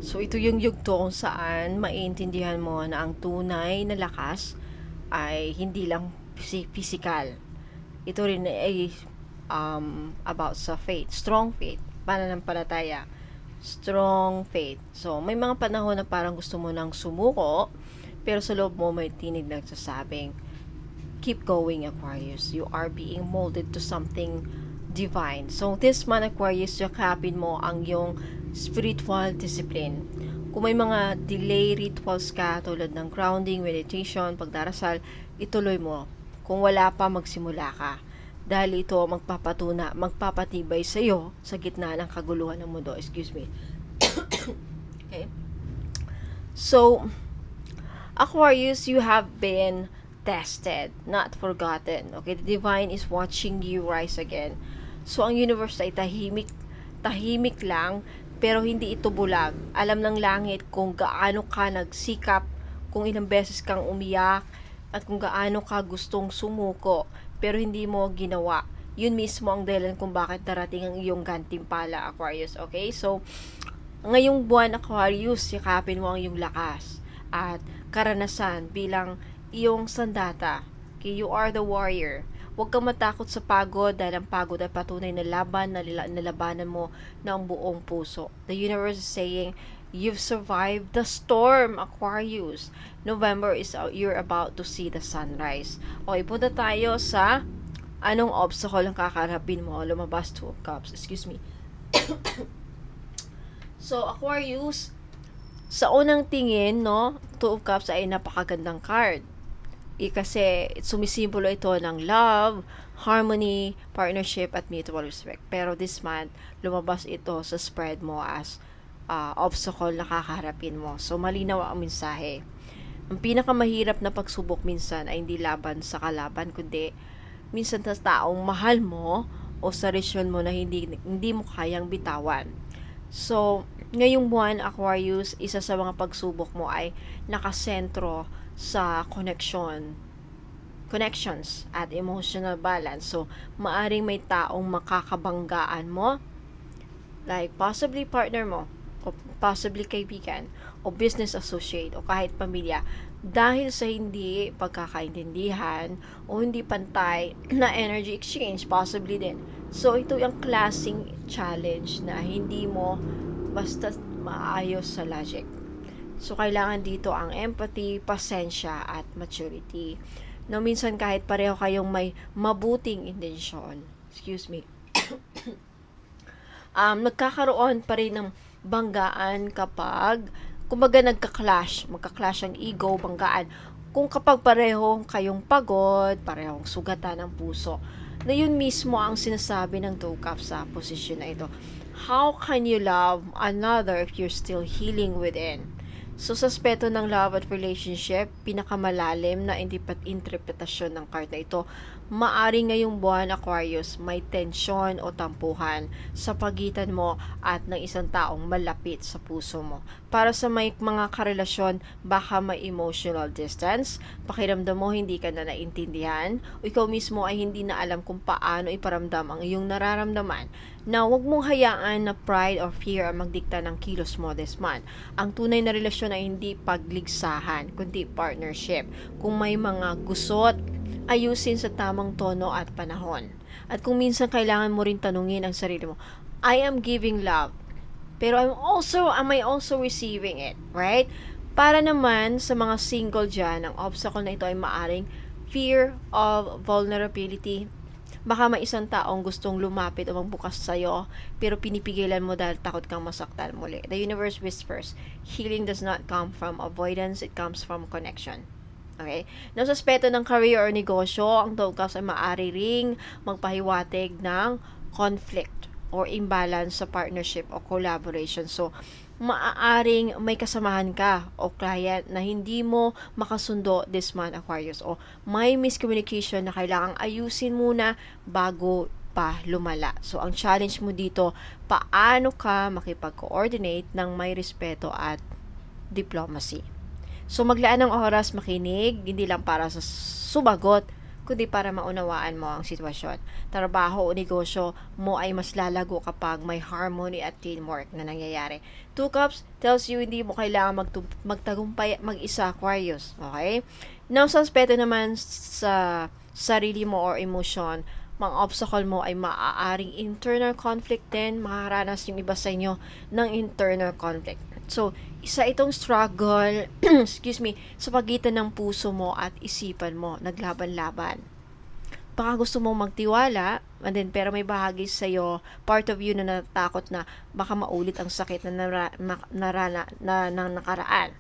So, ito yung yugto kung saan maintindihan mo na ang tunay na lakas ay hindi lang physical. Ito rin ay about sa faith, strong faith, pananampalataya, strong faith. So, may mga panahon na parang gusto mo nang sumuko, pero sa loob mo may tinig nagsasabing, keep going, Aquarius. You are being molded to something divine. So, this month, Aquarius, yakapin mo ang yung spiritual discipline. Kung may mga delay rituals ka, tulad ng grounding, meditation, pagdarasal, ituloy mo. Kung wala pa, magsimula ka. Dahil ito magpapatibay sa iyo sa gitna ng kaguluhan ng mundo. Excuse me. Okay. So, Aquarius, you have been tested, not forgotten. Okay, the divine is watching you rise again. So, ang universe ay tahimik lang, pero hindi ito bulag. Alam ng langit kung gaano ka nagsikap, kung ilang beses kang umiyak, at kung gaano ka gustong sumuko, pero hindi mo ginawa. Yun mismo ang dahilan kung bakit darating ang iyong gantimpala, Aquarius. Okay, so, ngayong buwan, Aquarius, yakapin mo ang iyong lakas at karanasan bilang iyong sandata. Okay, you are the warrior. Huwag kang matakot sa pagod dahil ang pagod ay patunay na laban na nalabanan mo ng buong puso. The universe is saying, you've survived the storm, Aquarius. November is you're about to see the sunrise. Okay, punta tayo sa anong obstacle ang kakarapin mo. Lumabas, Two of Cups. Excuse me. So, Aquarius, sa unang tingin, no, Two of Cups ay napakagandang card. Kasi sumisimbolo ito ng love, harmony, partnership, at mutual respect. Pero this month, lumabas ito sa spread mo as obstacle na kakaharapin mo. So, malinaw ang mensahe. Ang pinakamahirap na pagsubok minsan ay hindi laban sa kalaban, kundi minsan sa taong mahal mo o sa relasyon mo na hindi mo kayang bitawan. So, ngayong buwan, Aquarius, isa sa mga pagsubok mo ay nakasentro sa connections at emotional balance. So, maaring may taong makakabanggaan mo, like possibly partner mo, o possibly kaibigan, o business associate, o kahit pamilya, dahil sa hindi pagkakaintindihan o hindi pantay na energy exchange, possibly din. So, ito yung klaseng challenge na hindi mo basta maayos sa logic. So, kailangan dito ang empathy, pasensya, at maturity. No, minsan kahit pareho kayong may mabuting intensyon, excuse me, nagkakaroon pa rin ng banggaan kapag, kumbaga magka-clash ang ego, banggaan, kung kapag pareho kayong pagod, parehong sugatan ng puso, na yun mismo ang sinasabi ng Two Cups sa posisyon na ito. How can you love another if you're still healing within? So, sa aspeto ng love at relationship, pinakamalalim na interpretasyon ng card na ito, maaring ngayong buwan, Aquarius, may tensyon o tampuhan sa pagitan mo at ng isang taong malapit sa puso mo. Para sa may mga karelasyon, baka may emotional distance, pakiramdam mo hindi ka na naintindihan, o ikaw mismo ay hindi na alam kung paano iparamdam ang iyong nararamdaman. Na huwag mong hayaan na pride or fear ang magdikta ng kilos mo this month. Ang tunay na relasyon ay hindi pagligsahan, kundi partnership. Kung may mga gusot, ayusin sa tamang tono at panahon. At kung minsan kailangan mo rin tanungin ang sarili mo, I am giving love, pero am I also receiving it? Right? Para naman sa mga single dyan, ang obstacle na ito ay maaring fear of vulnerability. Baka may isang taong gustong lumapit o magbukas sa'yo, pero pinipigilan mo dahil takot kang masaktan muli. The universe whispers, healing does not come from avoidance, it comes from connection. Okay? Nang sa aspeto ng career or negosyo, ang 12 cups ay maaari ring magpahiwatig ng conflict or imbalance sa partnership o collaboration. So, maaaring may kasamahan ka o client na hindi mo makasundo this month, Aquarius, o may miscommunication na kailangang ayusin muna bago pa lumala. So, ang challenge mo dito, paano ka makipag-coordinate ng may respeto at diplomacy. So, maglaan ng oras makinig, hindi lang para sa sumagot, kundi para maunawaan mo ang sitwasyon. Trabaho o negosyo mo ay mas lalago kapag may harmony at teamwork na nangyayari. 2 cups tells you hindi mo kailangan magtagumpay mag-isa, Aquarius. Okay? Now, sa aspeto naman sa sarili mo or emotion, mga obstacle mo ay maaaring internal conflict din. Makakaranas yung iba sa inyo ng internal conflict. So, isa itong struggle, excuse me, sa pagitan ng puso mo at isipan mo, naglaban-laban. Baka gusto mong magtiwala, and then, pero may bahagi sa'yo, part of you na natatakot na baka maulit ang sakit na nakaraan.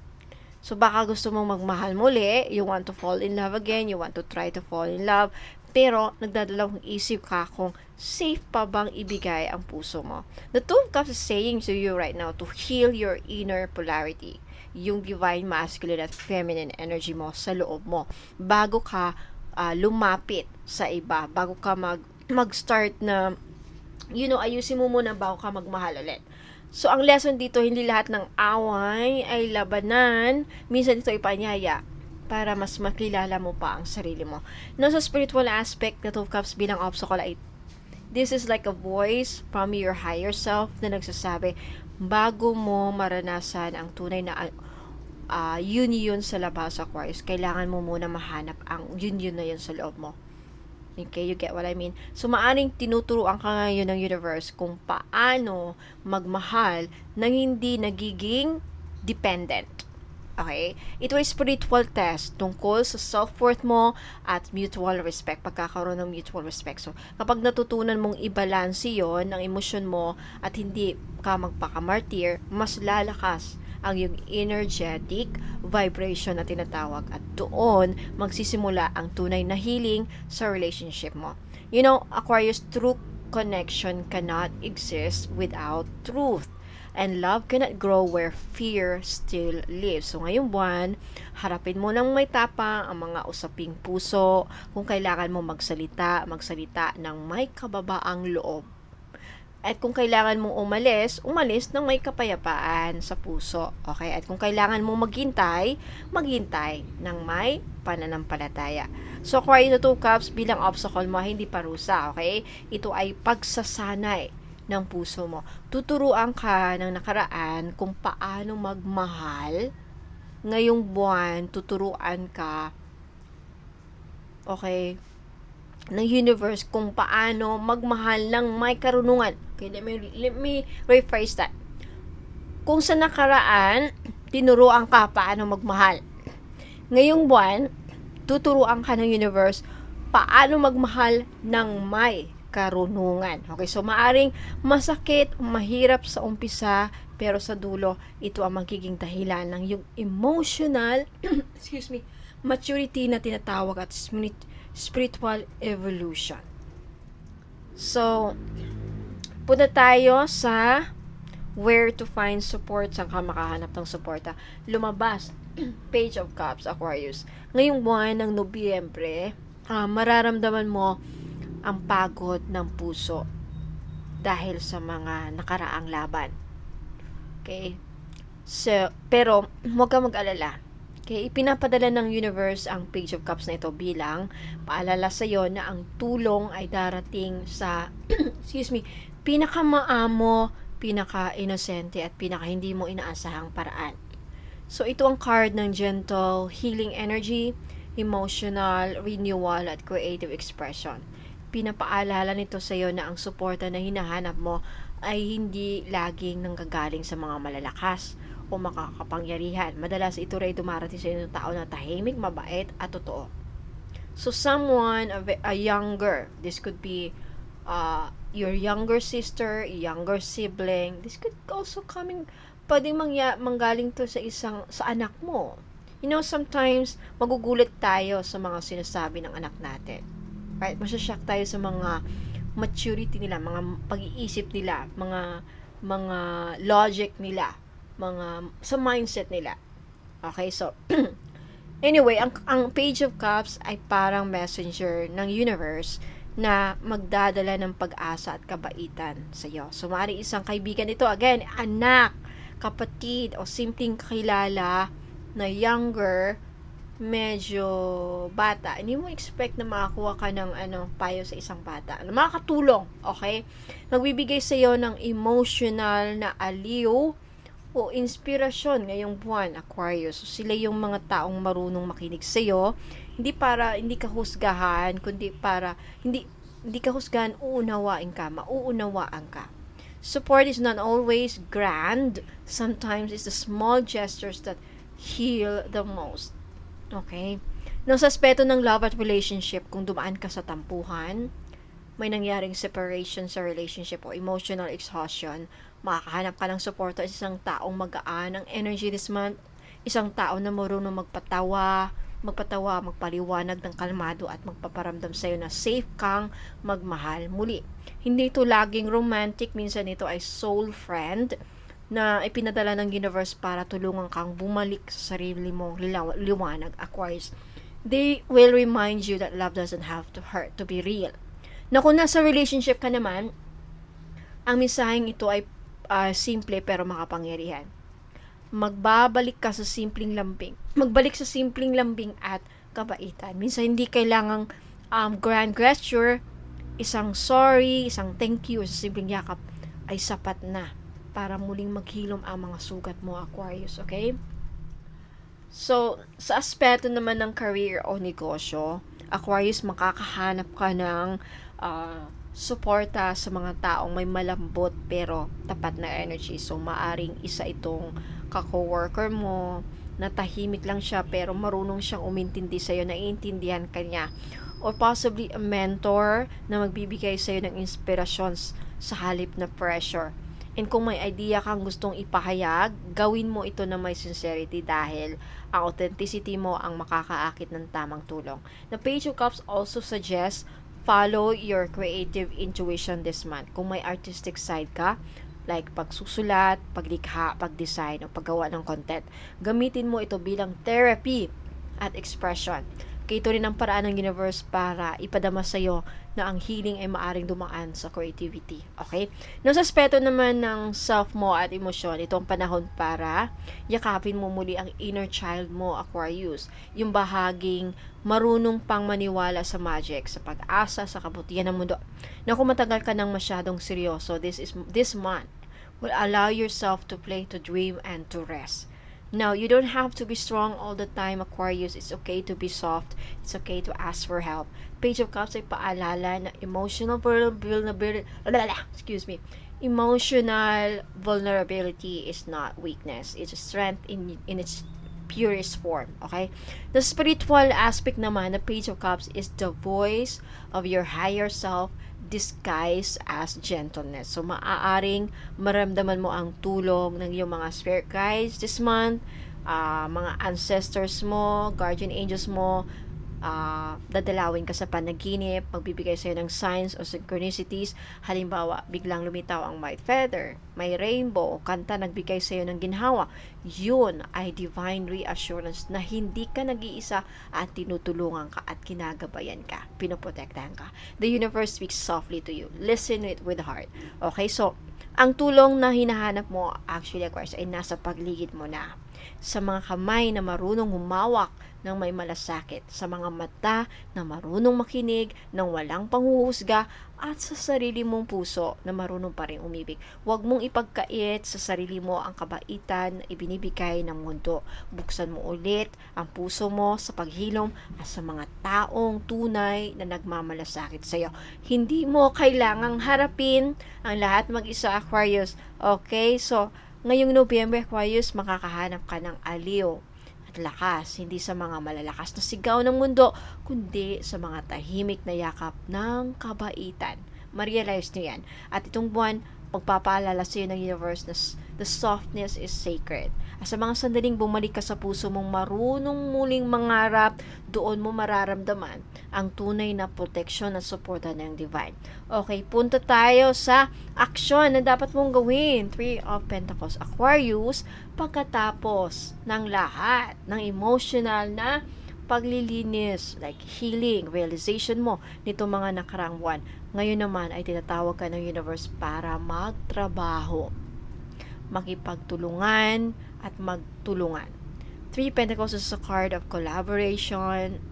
So, baka gusto mong magmahal muli, you want to fall in love again, you want to try to fall in love, pero nagdadalawang isip ka kung safe pa bang ibigay ang puso mo. The 2 of Cups is saying to you right now to heal your inner polarity, yung divine masculine at feminine energy mo sa loob mo, bago ka lumapit sa iba, bago ka mag-start na, ayusin mo muna bago ka magmahal ulit. So, ang lesson dito, hindi lahat ng away ay labanan, minsan ito ipanyaya para mas makilala mo pa ang sarili mo. No, sa spiritual aspect, the 2 of Cups bilang obstacle ay this is like a voice from your higher self na nagsasabi, bago mo maranasan ang tunay na union sa labas, Aquarius, kailangan mo muna mahanap ang union na yun sa loob mo. Okay, you get what I mean? So, maaring tinuturuan ka ngayon ng universe kung paano magmahal nang hindi nagiging dependent. Okay? Ito ay spiritual test tungkol sa self-worth mo at mutual respect, pagkakaroon ng mutual respect. So, kapag natutunan mong i-balance yon ang emosyon mo at hindi ka magpakamartir, mas lalakas ang yung energetic vibration na tinatawag at doon magsisimula ang tunay na healing sa relationship mo. Aquarius, true connection cannot exist without truth. And love cannot grow where fear still lives. So, ngayong buwan, harapin mo ng may tapang ang mga usaping puso. Kung kailangan mo magsalita ng may kababaang loob. At kung kailangan mong umalis ng may kapayapaan sa puso. Okay? At kung kailangan mong maghintay ng may pananampalataya. So, Aquarius, 2 Cups bilang obstacle mo, hindi parusa. Okay? Ito ay pagsasanay ng puso mo. Tuturuan ka ng nakaraan kung paano magmahal. Ngayong buwan, tuturuan ka, okay, ng universe kung paano magmahal ng may karunungan. Okay, let me rephrase that. Kung sa nakaraan, tinuruan ka paano magmahal. Ngayong buwan, tuturuan ka ng universe paano magmahal ng may karunungan. Okay, so maaring masakit, mahirap sa umpisa, pero sa dulo, ito ang magiging dahilan ng yung emotional maturity na tinatawag at spiritual evolution. So, punta tayo sa where to find support, saan ka makahanap ng suporta. Lumabas, Page of Cups, Aquarius. Ngayong buwan ng Nobyembre, mararamdaman mo ang pagod ng puso dahil sa mga nakaraang laban. Okay? So, pero huwag kang mag-alala. Okay? Ipinapadala ng universe ang Page of Cups na ito bilang paalala sa iyo na ang tulong ay darating sa pinakamaamo, pinaka-inosente at pinaka-hindi mo inaasahang paraan. So, ito ang card ng gentle healing energy, emotional renewal at creative expression. Pinapaalala nito sa iyo na ang suporta na hinahanap mo ay hindi laging nanggagaling sa mga malalakas o makakapangyarihan. Madalas ito rin dumarating sa iyo ng tao na tahimik, mabait at totoo. So someone, a younger, this could be your younger sister, younger sibling, this could also pwedeng manggaling to sa anak mo. Sometimes, magugulat tayo sa mga sinasabi ng anak natin. Right? Masyashock tayo sa mga maturity nila, mga pag-iisip nila, mga logic nila, sa mindset nila. Okay, so, anyway, ang Page of Cups ay parang messenger ng universe na magdadala ng pag-asa at kabaitan sa iyo. So, maaaring isang kaibigan ito, again, anak, kapatid, o simpleng kakilala na younger, medyo bata. Hindi mo expect na makakuha ka ng payo sa isang bata. Makakatulong, okay? Magbibigay sa iyo ng emotional na aliw o inspirasyon ngayong buwan, Aquarius. So, sila yung mga taong marunong makinig sa iyo, hindi ka husgahan, kundi hindi ka husgahan, mauunawaan ka. Support is not always grand. Sometimes it's the small gestures that heal the most. Okay? Nang sa aspeto ng love at relationship, kung dumaan ka sa tampuhan, may nangyaring separation sa relationship o emotional exhaustion, makakahanap ka ng suporta sa isang taong magaan ang energy this month, isang tao na marunong magpatawa, magpaliwanag ng kalmado at magpaparamdam sa'yo na safe kang magmahal muli. Hindi ito laging romantic, minsan ito ay soul friend na ipinadala ng universe para tulungan kang bumalik sa sarili mong liwanag, Aquarius. They will remind you that love doesn't have to hurt to be real. Na kung nasa relationship ka naman, ang mensaheng ito ay simple pero makapangyarihan. Magbalik sa simpleng lambing at kabaitan. Minsan hindi kailangang grand gesture, isang sorry, isang thank you, sa simpleng yakap ay sapat na para muling maghilom ang mga sugat mo, Aquarius, okay? So, sa aspeto naman ng career o negosyo, Aquarius, makakahanap ka ng suporta sa mga taong may malambot pero tapat na energy. So, maaring isa itong ka-coworker mo, na tahimik lang siya pero marunong siyang umintindi sa'yo, naiintindihan ka niya. Or possibly a mentor na magbibigay sa'yo ng inspirasyon sa halip na pressure. And kung may idea kang gustong ipahayag, gawin mo ito na may sincerity dahil ang authenticity mo ang makakaakit ng tamang tulong. The Page of Cups also suggests follow your creative intuition this month. Kung may artistic side ka, like pagsusulat, paglikha, pagdesign, o paggawa ng content, gamitin mo ito bilang therapy at expression. Ito rin ang paraan ng universe para ipadama sa iyo na ang healing ay maaring dumaan sa creativity. Okay? Nung sa aspeto naman ng self mo at emosyon, ito ang panahon para yakapin mo muli ang inner child mo, Aquarius. Yung bahaging marunong pang maniwala sa magic, sa pag-asa, sa kabutihan ng mundo. Na kung matagal ka nang masyadong seryoso, this month will allow yourself to play, to dream, and to rest. Now, you don't have to be strong all the time, Aquarius. It's okay to be soft. It's okay to ask for help. Page of Cups ay paalala na emotional vulnerability is not weakness. It's a strength in its purest form. Okay? The spiritual aspect naman, the Page of Cups is the voice of your higher self disguised as gentleness. So, maaaring maramdaman mo ang tulong ng iyong mga spirit guides this month, mga ancestors mo, guardian angels mo, dadalawin ka sa panaginip, magbibigay sa'yo ng signs o synchronicities. Halimbawa, biglang lumitaw ang white feather, may rainbow, o kanta nagbigay sa'yo ng ginhawa. Yun ay divine reassurance na hindi ka nag-iisa at tinutulungan ka at kinagabayan ka, pinoprotektahan ka. The universe speaks softly to you. Listen it with heart. Okay, so, ang tulong na hinahanap mo, actually, Aquarius, ay nasa pagligid mo na. Sa mga kamay na marunong humawak ng may malasakit, sa mga mata na marunong makinig ng walang panghuhusga, at sa sarili mong puso na marunong pa rin umibig. Huwag mong ipagkait sa sarili mo ang kabaitan na ibinibigay ng mundo. Buksan mo ulit ang puso mo sa paghilom at sa mga taong tunay na nagmamalasakit sa iyo. Hindi mo kailangang harapin ang lahat mag-isa, Aquarius. Okay? So, ngayong November, Aquarius, makakahanap ka ng aliw at lakas, hindi sa mga malalakas na sigaw ng mundo, kundi sa mga tahimik na yakap ng kabaitan. Ma-realize nyo yan. At itong buwan, magpapaalala sa'yo ng universe na the softness is sacred. Sa mga sandaling bumalik ka sa puso mong marunong muling mangarap, doon mo mararamdaman ang tunay na proteksyon at suporta ng divine. Okay, punta tayo sa aksyon na dapat mong gawin. 3 of Pentacles, Aquarius, pagkatapos ng lahat ng emotional na paglilinis, like healing, realization mo nito mga nakaraang buwan. Ngayon naman ay tinatawag ka ng universe para magtrabaho, makipagtulungan at magtulungan. 3 Pentacles is a card of collaboration,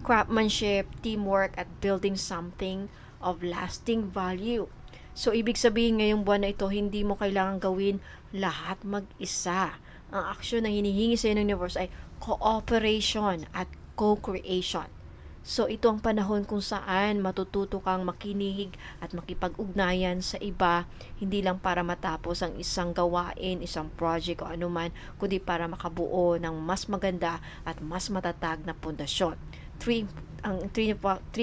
craftsmanship, teamwork at building something of lasting value. So, ibig sabihin ngayong buwan na ito, hindi mo kailangan gawin lahat mag-isa. Ang aksyon na hinihingi sa ng universe ay cooperation at co-creation. So, ito ang panahon kung saan matututo kang makinig at makipag-ugnayan sa iba, hindi lang para matapos ang isang gawain, isang project o anuman, kundi para makabuo ng mas maganda at mas matatag na pundasyon. 3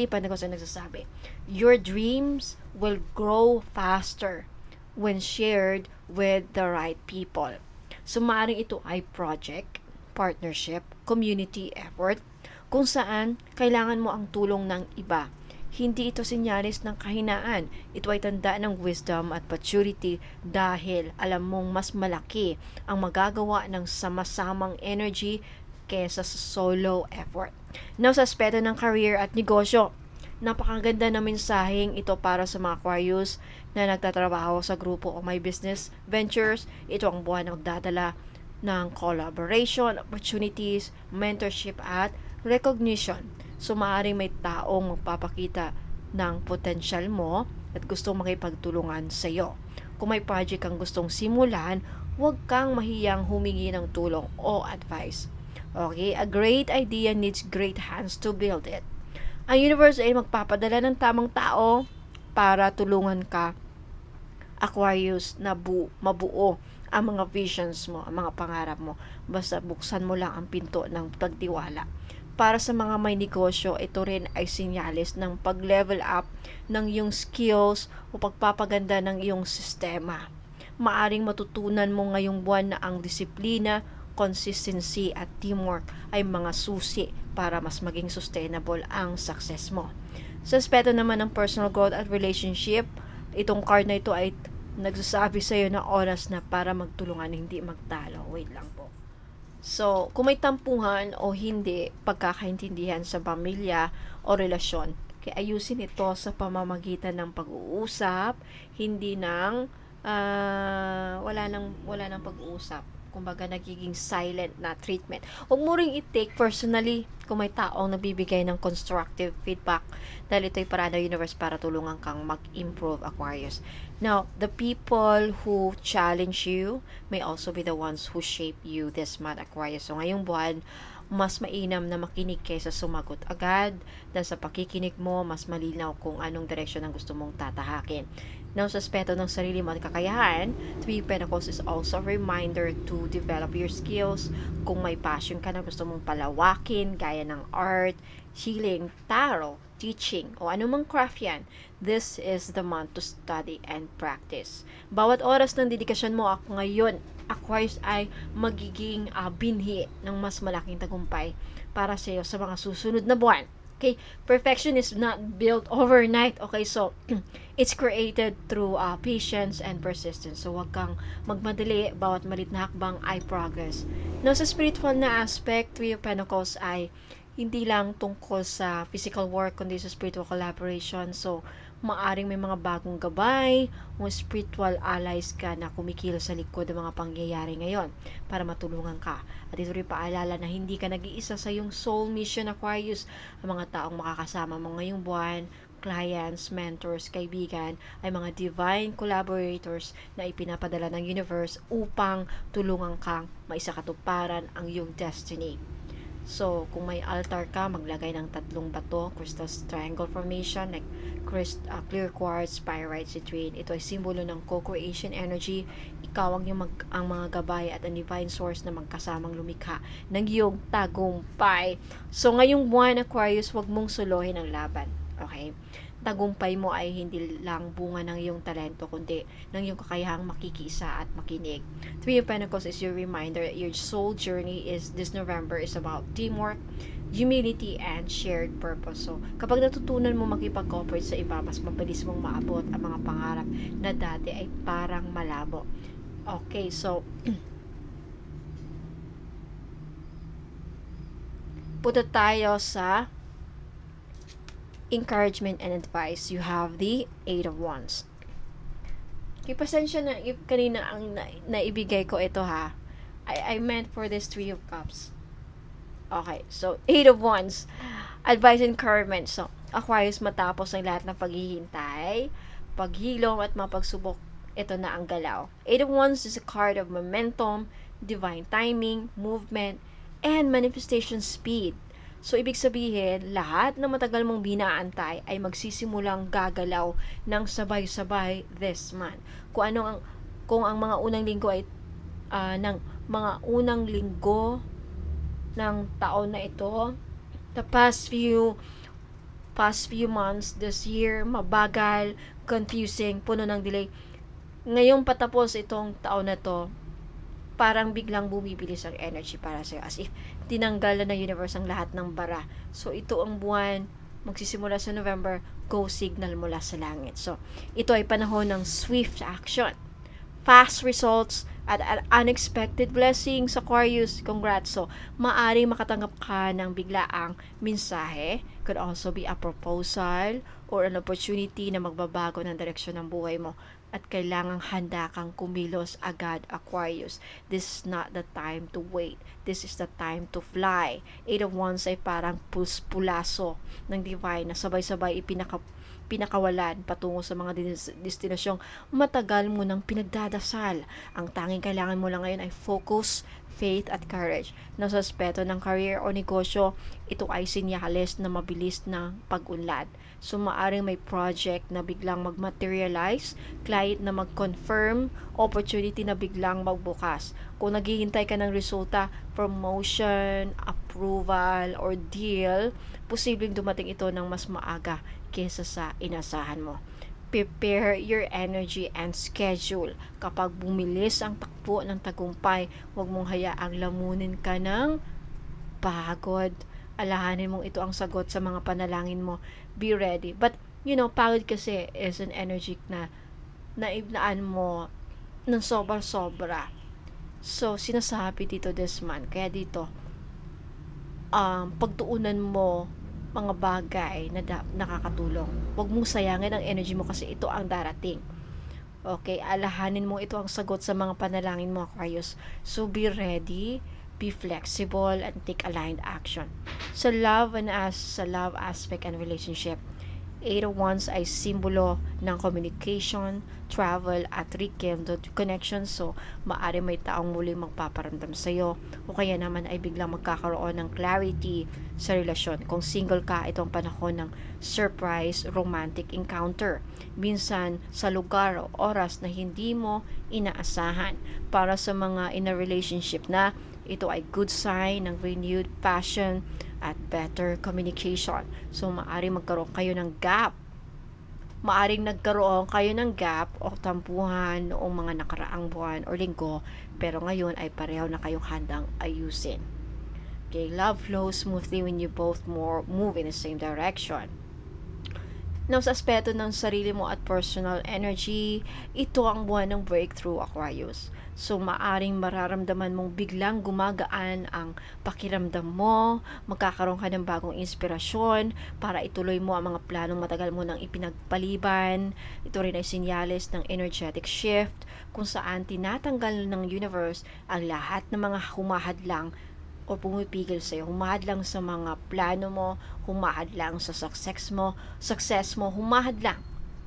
Pentacles ang nagsasabi, your dreams will grow faster when shared with the right people. So, maaaring ito ay project, partnership, community effort, kung saan kailangan mo ang tulong ng iba. Hindi ito sinyalis ng kahinaan. Ito ay tanda ng wisdom at maturity dahil alam mong mas malaki ang magagawa ng sama-samang energy kesa sa solo effort. Now, sa aspeto ng career at negosyo, napakaganda na mensaheng ito para sa mga Aquarius na nagtatrabaho sa grupo o may business ventures. Ito ang buwan na magdadala ng collaboration, opportunities, mentorship at recognition. So, maaaring may taong magpapakita ng potential mo at gustong makipagtulungan sa iyo. Kung may project kang gustong simulan, huwag kang mahiyang humingi ng tulong o advice. Okay? A great idea needs great hands to build it. Ang universe ay magpapadala ng tamang tao para tulungan ka, Aquarius, na mabuo ang mga visions mo, ang mga pangarap mo. Basta buksan mo lang ang pinto ng pagtiwala. Para sa mga may negosyo, ito rin ay sinyalis ng pag-level up ng iyong skills o pagpapaganda ng iyong sistema. Maaring matutunan mo ngayong buwan na ang disiplina, consistency at teamwork ay mga susi para mas maging sustainable ang success mo. Sa aspeto naman ng personal growth at relationship, itong card na ito ay nagsasabi sa iyo na oras na para magtulungan, hindi magtalo. Wait lang po. So, kung may tampuhan o hindi pagkakaintindihan sa pamilya o relasyon, kaya ayusin ito sa pamamagitan ng pag-uusap, hindi ng wala nang pag-uusap. Kumbaga, nagiging silent na treatment. Huwag mo ring i-take personally kung may taong nabibigay ng constructive feedback dahil ito'y parada universe para tulungan kang mag-improve, Aquarius. Now, the people who challenge you may also be the ones who shape you this month, Aquarius. So, ngayong buwan, mas mainam na makinig kaysa sumagot agad dahil sa pakikinig mo, mas malinaw kung anong direksyon ang gusto mong tatahakin. Now, sa aspeto ng sarili mo at kakayahan, 3 Pentacles is also a reminder to develop your skills. Kung may passion ka na gusto mong palawakin, gaya ng art, healing, tarot, teaching, o anumang craft yan, this is the month to study and practice. Bawat oras ng dedikasyon mo ngayon, Aquarius, ay magiging binhi ng mas malaking tagumpay para sa iyo sa mga susunod na buwan. Okay, perfection is not built overnight. Okay, so it's created through patience and persistence. So, wag kang magmadali. Bawat malit na hakbang ay progress. Now, sa spiritual na aspect, 3 of Pentacles ay hindi lang tungkol sa physical work, kundi sa spiritual collaboration. So, maaring may mga bagong gabay o spiritual allies ka na kumikilos sa likod ng mga pangyayari ngayon para matulungan ka. At ito rin paalala na hindi ka nag-iisa sa iyong soul mission, Aquarius. Ang mga taong makakasama mo ngayong buwan, clients, mentors, kaibigan, ay mga divine collaborators na ipinapadala ng universe upang tulungan kang maisakatuparan ang iyong destiny. So, kung may altar ka, maglagay ng 3 bato, crystal triangle formation, like clear quartz, pyrite, citrine. Ito ay simbolo ng co-creation energy. Ikaw ang mga gabay at ang divine source na magkasamang lumikha ng iyong tagumpay. So, ngayong buwan, Aquarius, wag mong suluhin ang laban. Okay? tagumpay mo ay hindi lang bunga ng iyong talento, kundi ng iyong kakayahang makikiisa at makinig. Three of Pentacles is your reminder that your soul journey this November is about teamwork, humility, and shared purpose. So, kapag natutunan mo makipag-cooperate sa iba, mas mabilis mong maabot ang mga pangarap na dati ay parang malabo. Okay, so, punta tayo sa encouragement and advice. You have the Eight of Wands. Okay, pasensya na if kanina ang naibigay ko ito ha. I meant for this Three of Cups. Okay, so Eight of Wands. Advice and encouragement. So, Aquarius, matapos ang lahat ng paghihintay, paghilom at mapagsubok, ito na ang galaw. Eight of Wands is a card of momentum, divine timing, movement, and manifestation speed. So, ibig sabihin, lahat na matagal mong binaantay ay magsisimulang gagalaw ng sabay-sabay this month. Kung ang mga unang linggo ay ng mga unang linggo ng taon na ito, the past few months this year, mabagal, confusing, puno ng delay. Ngayong patapos itong taon na to, parang biglang bumibilis ang energy para sa'yo. As if tinanggal na ng universe ang lahat ng bara. So, ito ang buwan, magsisimula sa November, go signal mula sa langit. So, ito ay panahon ng swift action, fast results, at unexpected blessings, Aquarius. Congrats. So, maaring makatanggap ka ng biglaang mensahe. Could also be a proposal or an opportunity na magbabago ng direksyon ng buhay mo. At kailangang handa kang kumilos agad, Aquarius. This is not the time to wait. This is the time to fly. Eight of Wands ay parang pulaso ng divine na sabay-sabay pinakawalan patungo sa mga destinasyong matagal mo nang pinagdadasal. Ang tanging kailangan mo lang ngayon ay focus, faith, at courage. Nasa aspeto ng career o negosyo, ito ay senyales na mabilis na pag-unlad. So, maaring may project na biglang mag-materialize, client na mag-confirm, opportunity na biglang magbukas. Kung naghihintay ka ng resulta, promotion, approval, or deal, posibleng dumating ito ng mas maaga kesa sa inasahan mo. Prepare your energy and schedule. Kapag bumilis ang takbo ng tagumpay, huwag mong hayaang lamunin ka ng pagod. Alahanin mong ito ang sagot sa mga panalangin mo. Be ready. But, pagod kasi is an energy na naibnaan mo ng sobra-sobra. So, sinasabi dito this month. Kaya dito, pagtuunan mo mga bagay na nakakatulong. Huwag mong sayangin ang energy mo kasi ito ang darating. Okay, alahanin mo ito ang sagot sa mga panalangin mo, Aquarius. So, be ready, be flexible, and take aligned action. Sa love aspect and relationship, Eight of Wands ay simbolo ng communication, travel, at rekindled connection. So, maaari may taong muling magpaparamdam sa'yo o kaya naman ay biglang magkakaroon ng clarity sa relasyon. Kung single ka, itong panahon ng surprise romantic encounter. Minsan, sa lugar o oras na hindi mo inaasahan. Para sa mga in a relationship na, ito ay good sign ng renewed passion at better communication. So, maaring magkaroon kayo ng gap. Maaring nagkaroon kayo ng gap o tampuhan noong mga nakaraang buwan o linggo, pero ngayon ay pareho na kayong handang ayusin. Okay, love flows smoothly when you both move in the same direction. Now, sa aspeto ng sarili mo at personal energy, ito ang buwan ng breakthrough, Aquarius. So, maaring mararamdaman mong biglang gumagaan ang pakiramdam mo, magkakaroon ka ng bagong inspirasyon para ituloy mo ang mga planong matagal mo nang ipinagpaliban. Ito rin ay senyales ng energetic shift kung saan tinatanggal ng universe ang lahat ng mga humahadlang o pumipigil sa'yo, humahadlang sa mga plano mo, humahadlang sa success mo, humahadlang,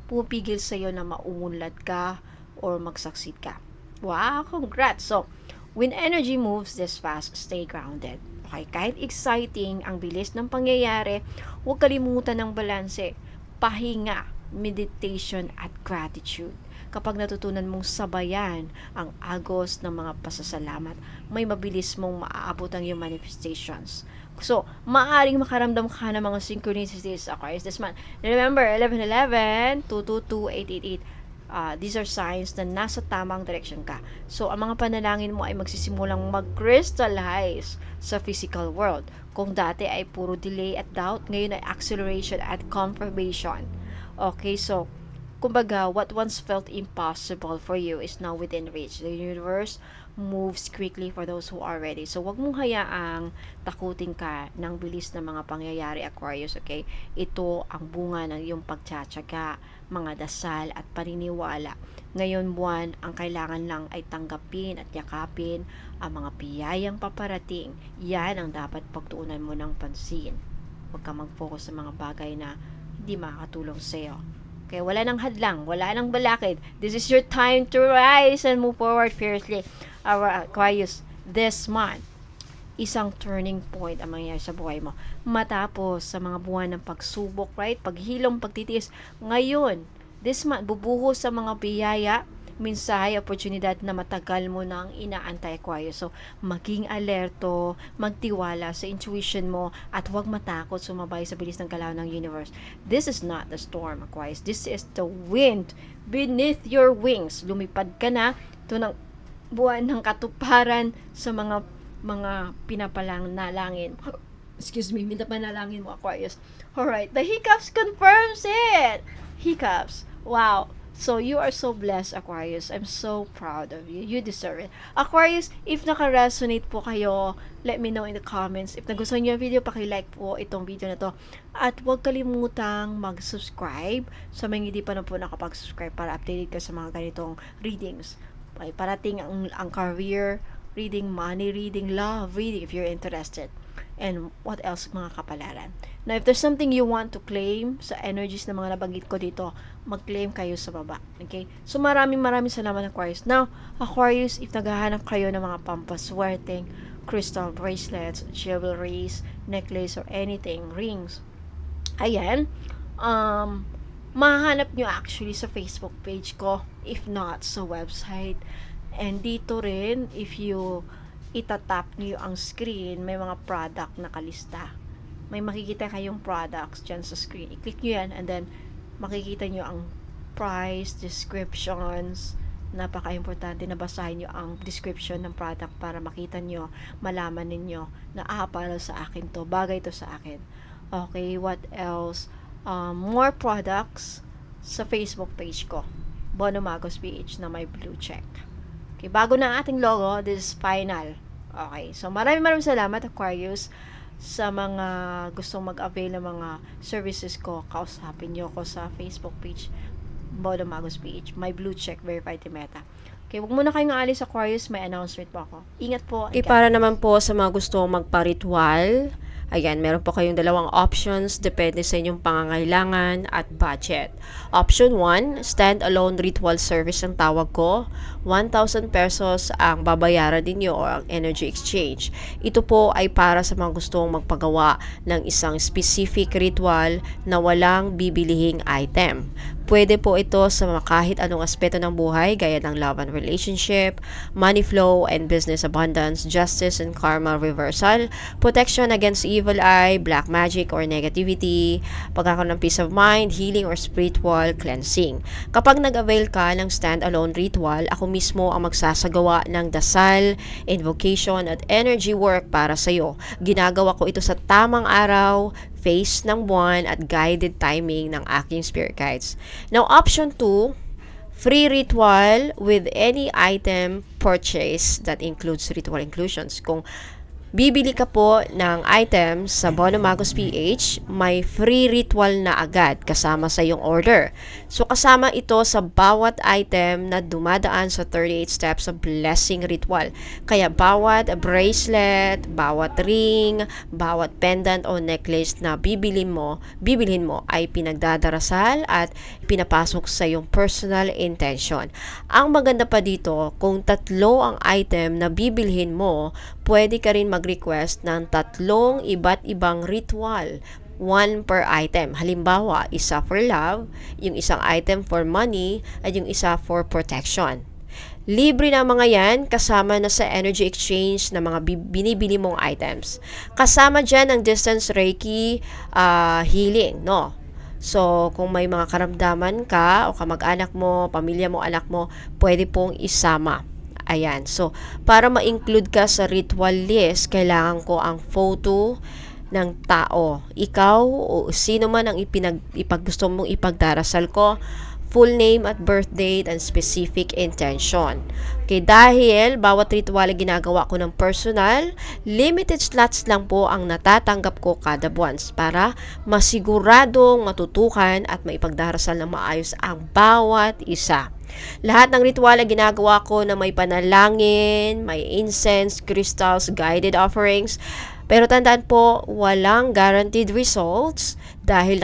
pumipigil sa'yo na maumunlad ka or mag-succeed ka. Wow, congrats! So, when energy moves this fast, stay grounded. Okay, kahit exciting ang bilis ng pangyayari, huwag kalimutan ng balanse, pahinga, meditation, at gratitude. Kapag natutunan mong sabayan ang agos ng mga pasasalamat, may mabilis mong maaabot ang iyong manifestations. So, maaring makaramdam ka ng mga synchronicities, Aquarius, this month. Remember, 1111, 222, 888. These are signs na nasa tamang direction ka. So, ang mga panalangin mo ay magsisimulang mag-crystallize sa physical world. Kung dati ay puro delay at doubt, ngayon ay acceleration at confirmation. Okay, so, kumbaga, what once felt impossible for you is now within reach. The universe moves quickly for those who are ready. So, wag mong hayaang takutin ka ng bilis ng mga pangyayari, Aquarius, okay? Ito ang bunga ng iyong pagtsatsaga, mga dasal at paniniwala. Ngayon buwan, ang kailangan lang ay tanggapin at yakapin ang mga biyayang paparating. Yan ang dapat pagtuunan mo ng pansin. Huwag ka mag-focus sa mga bagay na hindi makakatulong sa'yo. Okay, wala nang hadlang, wala nang balakid. This is your time to rise and move forward fiercely. Our Aquarius, this month, isang turning point ang mangyayari sa buhay mo. Matapos sa mga buwan ng pagsubok, right? Paghilom, pagtitiis. Ngayon, this month, bubuhos sa mga biyaya, mensahe, oportunidad na matagal mo nang inaantay, Aquarius. So, maging alerto, magtiwala sa intuition mo, at huwag matakot sumabay sa bilis ng galaw ng universe. This is not the storm, Aquarius. This is the wind beneath your wings. Lumipad ka na. Ito ng buwan ng katuparan sa mga pinapalang nalangin. Excuse me, pinapanalangin mo, Aquarius. Alright, the hiccups confirms it. Hiccups. Wow. So, you are so blessed, Aquarius. I'm so proud of you. You deserve it. Aquarius, if naka-resonate po kayo, let me know in the comments. If nagustuhan niyo yung video, paki-like po itong video na to. At huwag kalimutang mag-subscribe sa mga hindi pa na po nakapag-subscribe para updated ka sa mga ganitong readings. Ay parating ang career reading, money reading, love reading if you're interested. And what else, mga kapalaran. Now, if there's something you want to claim sa energies na mga nabanggit ko dito, mag-claim kayo sa baba. Okay? So, maraming salamat, Aquarius. Now, Aquarius, if naghahanap kayo ng mga pampaswerteng crystal bracelets, jewelries, necklace, or anything, rings, ayan, mahanap nyo actually sa Facebook page ko, if not sa website. And dito rin, if you itatap nyo ang screen, may mga product na kalista. May makikita kayong products dyan sa screen. I-click nyo yan, and then makikita nyo ang price, descriptions. Napaka-importante na basahin nyo ang description ng product para makita nyo, malaman ninyo na para sa akin to, bagay to sa akin. Okay, what else? More products sa Facebook page ko, Bono Magos PH, na may blue check. Okay, bago na ang ating logo, this is final. Okay, so maraming salamat, Aquarius, sa mga gustong mag-avail ng mga services ko. Kausapin nyo ko sa Facebook page, Bono Magos PH, may blue check, verified Meta. Okay, huwag muna kayong aalis, Aquarius, may announcement po ako. Ingat po. Okay, para naman po sa mga gustong magpa-ritual, ayan, meron po kayong dalawang options, depende sa inyong pangangailangan at budget. Option 1, stand-alone ritual service ang tawag ko. 1,000 pesos ang babayaran ninyo o ang energy exchange. Ito po ay para sa mga gustong magpagawa ng isang specific ritual na walang bibilihing item. Pwede po ito sa mga kahit anong aspeto ng buhay gaya ng love and relationship, money flow and business abundance, justice and karma reversal, protection against evil eye, black magic or negativity, pagkakaroon ng peace of mind, healing or spiritual cleansing. Kapag nag-avail ka ng stand-alone ritual, ako mismo ang magsasagawa ng dasal, invocation at energy work para sa iyo. Ginagawa ko ito sa tamang araw, phase ng buwan at guided timing ng aking spirit guides. Now, option 2, free ritual with any item purchase that includes ritual inclusions. Kung bibili ka po ng items sa Bono Magos PH, may free ritual na agad kasama sa iyong order. So, kasama ito sa bawat item na dumadaan sa 38 steps of blessing ritual. Kaya bawat bracelet, bawat ring, bawat pendant o necklace na bibilhin mo ay pinagdadarasal at pinapasok sa iyong personal intention. Ang maganda pa dito, kung 3 ang item na bibilhin mo, pwede ka rin mag-request ng 3 iba't ibang ritual, 1 per item. Halimbawa, isa for love, yung isang item for money, at yung isa for protection. Libre na mga yan, kasama na sa energy exchange na mga binibili mong items. Kasama dyan ang distance Reiki healing, no? So, kung may mga karamdaman ka o kamag-anak mo, pamilya mo, anak mo, pwede pong isama. Ayan. So, para ma-include ka sa ritual list, kailangan ko ang photo ng tao. Ikaw o sino man ang gusto mong ipagdarasal ko, full name at birth date and specific intention. Okay, dahil bawat ritual ay ginagawa ko ng personal, limited slots lang po ang natatanggap ko kada buwan para masiguradong matutukan at maipagdarasal ng maayos ang bawat isa. Lahat ng ritual ay ginagawa ko na may panalangin, may incense, crystals, guided offerings. Pero tandaan po, walang guaranteed results dahil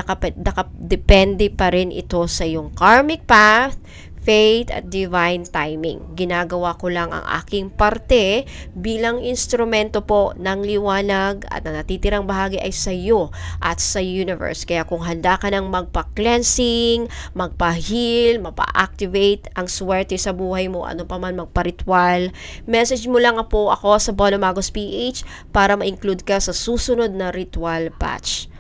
depende pa rin ito sa iyong karmic path, faith, at divine timing. Ginagawa ko lang ang aking parte bilang instrumento po ng liwanag at ang natitirang bahagi ay sa iyo at sa universe. Kaya kung handa ka ng magpa-cleansing, magpa-heal, mapa-activate ang swerte sa buhay mo, ano pa man magpa-ritual, message mo lang po ako sa Bono Magos PH para ma-include ka sa susunod na ritual batch.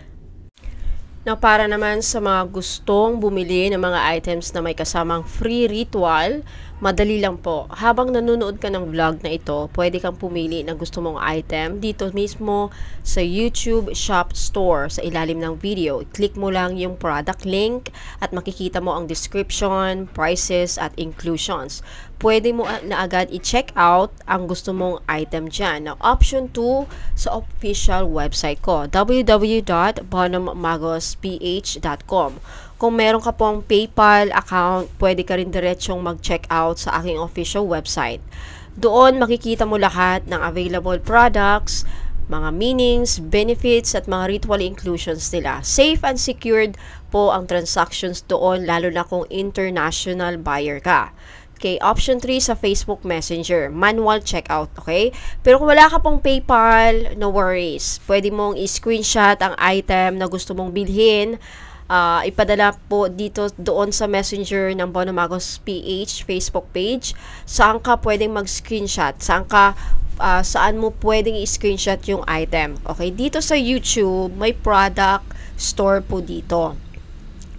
Now, para naman sa mga gustong bumili ng mga items na may kasamang free ritual, madali lang po. Habang nanonood ka ng vlog na ito, pwede kang pumili ng gusto mong item dito mismo sa YouTube Shop Store sa ilalim ng video. Click mo lang yung product link at makikita mo ang description, prices at inclusions. Pwede mo na agad i-check out ang gusto mong item dyan. Now, option 2 sa official website ko, www.bonomagosph.com. Kung meron ka pong PayPal account, pwede ka rin diretsong mag-check out sa aking official website. Doon makikita mo lahat ng available products, mga meanings, benefits, at mga ritual inclusions nila. Safe and secured po ang transactions doon, lalo na kung international buyer ka. Okay, option 3 sa Facebook Messenger, manual checkout, okay? Pero kung wala ka pong PayPal, no worries. Pwede mong i-screenshot ang item na gusto mong bilhin, ipadala po dito doon sa Messenger ng Bono Magos PH Facebook page. Saan ka pwedeng mag-screenshot? Saan mo pwedeng i-screenshot yung item? Okay, dito sa YouTube, may product store po dito.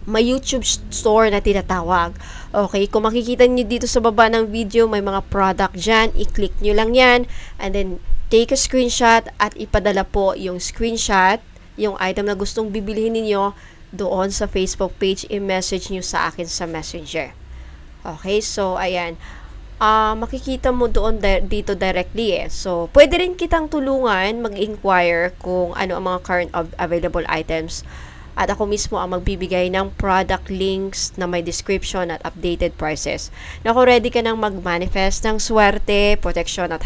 May YouTube store na tinatawag. Okay, kung makikita nyo dito sa baba ng video, may mga product dyan. I-click nyo lang yan. And then, take a screenshot at ipadala po yung screenshot, yung item na gustong bibilihin ninyo doon sa Facebook page. I-message nyo sa akin sa Messenger. Okay, so, ayan. Makikita mo doon dito directly eh. So, pwede rin kitang tulungan mag-inquire kung ano ang mga current available items. At ako mismo ang magbibigay ng product links na may description at updated prices. Na kung ready ka nang mag-manifest ng swerte, protection at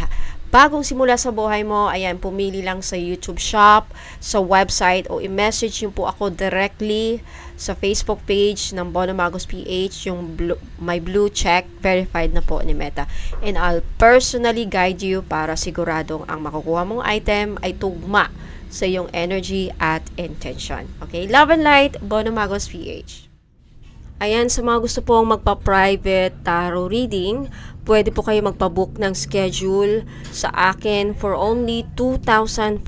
bagong simula sa buhay mo, ayan, pumili lang sa YouTube Shop, sa website, o i-message nyo po ako directly sa Facebook page ng Bono Magos PH, yung may blue check, verified na po ni Meta. And I'll personally guide you para siguradong ang makukuha mong item ay tugma sa iyong energy at intention. Okay? Love and Light, Bono Magos PH. Ayan, sa mga gusto pong magpa-private tarot reading, pwede po kayo magpa-book ng schedule sa akin for only 2,500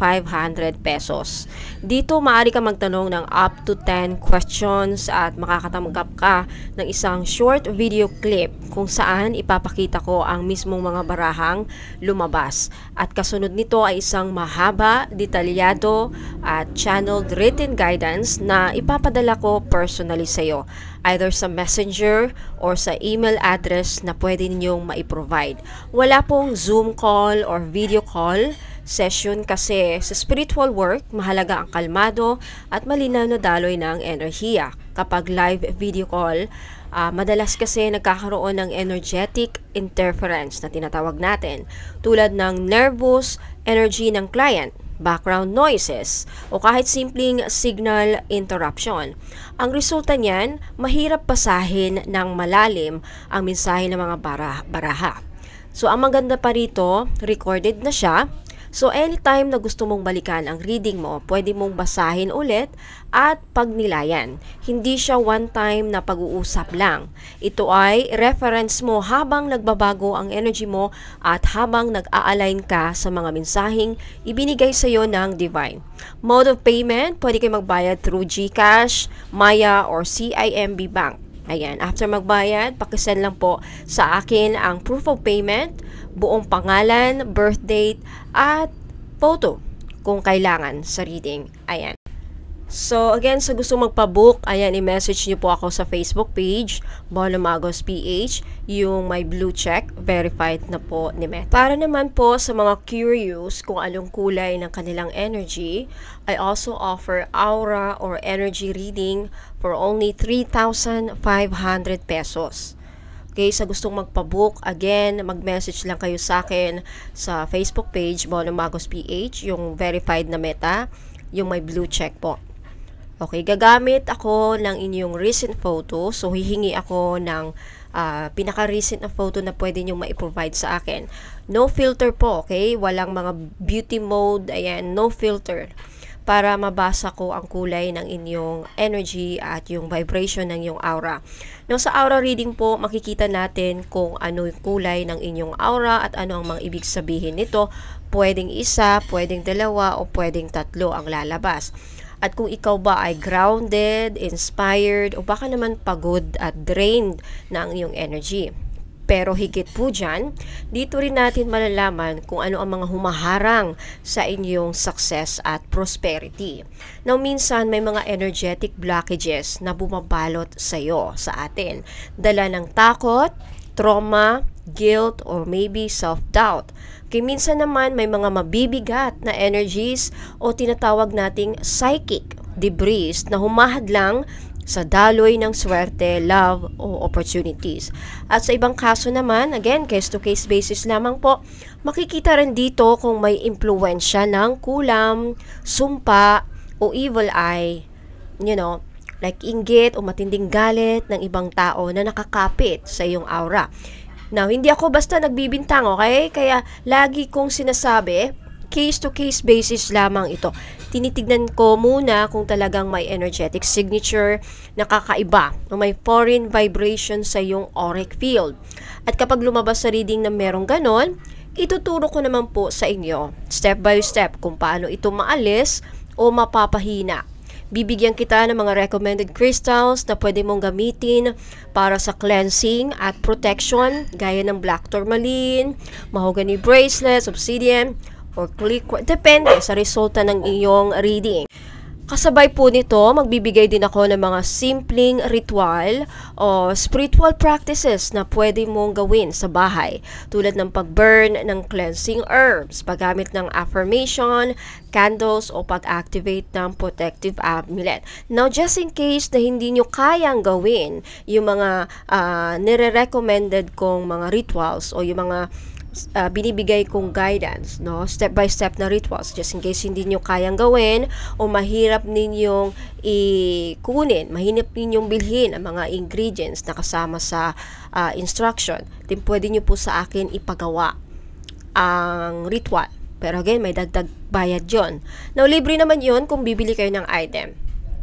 pesos. Dito, maaari ka magtanong ng up to 10 questions at makakatanggap ka ng isang short video clip kung saan ipapakita ko ang mismong mga barahang lumabas. At kasunod nito ay isang mahaba, detalyado at channeled written guidance na ipapadala ko personally sa iyo, either sa messenger or sa email address na pwede ninyong mai-provide. Wala pong Zoom call or video call session kasi sa spiritual work, mahalaga ang kalmado at malinaw na daloy ng enerhiya. Kapag live video call, madalas kasi nagkakaroon ng energetic interference na tinatawag natin, tulad ng nervous energy ng client, background noises, o kahit simpleng signal interruption. Ang resulta niyan, mahirap basahin ng malalim ang mensahe ng mga baraha. So, ang maganda pa rito, recorded na siya. So, anytime na gusto mong balikan ang reading mo, pwede mong basahin ulit at pagnilayan. Hindi siya one time na pag-uusap lang. Ito ay reference mo habang nagbabago ang energy mo at habang nag-a-align ka sa mga mensaheng ibinigay sa iyo ng Divine. Mode of payment, pwede kayo magbayad through GCash, Maya, or CIMB Bank. Ayan, after magbayad, pakisend lang po sa akin ang proof of payment, buong pangalan, birth date, at photo kung kailangan sa reading. Ayan. So, again, sa gusto magpabook, ayan, i-message niyo po ako sa Facebook page, Bono Magos PH, yung may blue check, verified na po ni Meta. Para naman po sa mga curious kung anong kulay ng kanilang energy, I also offer aura or energy reading for only 3,500 pesos. Okay, sa gustong magpabook, again, mag-message lang kayo sa akin sa Facebook page, Bono Magos PH, yung verified na Meta, yung may blue check po. Okay, gagamit ako ng inyong recent photo. So, hihingi ako ng pinaka-recent na photo na pwede nyo ma-provide sa akin. No filter po, okay? Walang mga beauty mode, ayan, no filter. Para mabasa ko ang kulay ng inyong energy at yung vibration ng inyong aura. Now, sa aura reading po, makikita natin kung ano yung kulay ng inyong aura at ano ang mga ibig sabihin nito. Pwedeng isa, pwedeng dalawa, o pwedeng tatlo ang lalabas. At kung ikaw ba ay grounded, inspired, o baka naman pagod at drained na ang iyong energy. Pero higit po dyan, dito rin natin malalaman kung ano ang mga humaharang sa inyong success at prosperity. Now, minsan may mga energetic blockages na bumabalot sa iyo, sa atin. Dala ng takot, trauma, guilt, or maybe self-doubt. Kaya minsan naman may mga mabibigat na energies o tinatawag nating psychic debris na humahadlang sa daloy ng swerte, love, o opportunities. At sa ibang kaso naman, again, case-to-case basis lamang po, makikita rin dito kung may impluensya ng kulam, sumpa, o evil eye, like inggit o matinding galit ng ibang tao na nakakapit sa iyong aura. Now, hindi ako basta nagbibintang, okay? Kaya lagi kong sinasabi, case-to-case basis lamang ito. Tinitignan ko muna kung talagang may energetic signature na kakaiba o may foreign vibration sa iyong auric field. At kapag lumabas sa reading na merong ganon, ituturo ko naman po sa inyo, step by step, kung paano ito maalis o mapapahina. Bibigyan kita ng mga recommended crystals na pwede mong gamitin para sa cleansing at protection, gaya ng black tourmaline, mahogany bracelets, obsidian, or click, depende sa resulta ng iyong reading. Kasabay po nito, magbibigay din ako ng mga simpleng ritual o spiritual practices na pwede mong gawin sa bahay. Tulad ng pag-burn ng cleansing herbs, paggamit ng affirmation, candles, o pag-activate ng protective amulet. Now, just in case na hindi nyo kayang gawin yung mga nire-recommended kong mga rituals o yung mga binibigay kong guidance, step by step na rituals, just in case hindi nyo kayang gawin o mahirap ninyong ikunin, mahirap ninyong bilhin ang mga ingredients na kasama sa instruction, then pwede nyo po sa akin ipagawa ang ritual. Pero again, may dagdag bayad yon. Now, libre naman yon kung bibili kayo ng item.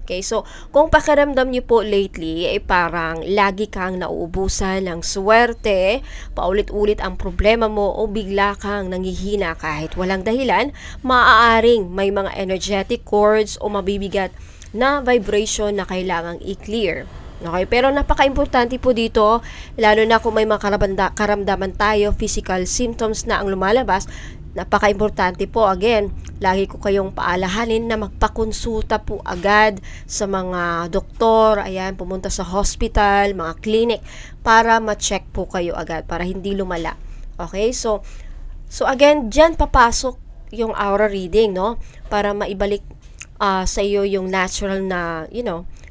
Okay, so kung pakiramdam niyo po lately ay parang lagi kang nauubusan ng swerte, paulit-ulit ang problema mo o bigla kang nanghihina kahit walang dahilan, maaaring may mga energetic cords o mabibigat na vibration na kailangang i-clear. Okay, pero napaka-importante po dito, lalo na kung may mga karamdaman tayo, physical symptoms na ang lumalabas, napaka-importante po, again, lagi ko kayong paalahanin na magpakonsulta po agad sa mga doktor, ayan, pumunta sa hospital, mga clinic, para ma-check po kayo agad, para hindi lumala. Okay, so again, dyan papasok yung aura reading, para maibalik sa iyo yung natural na,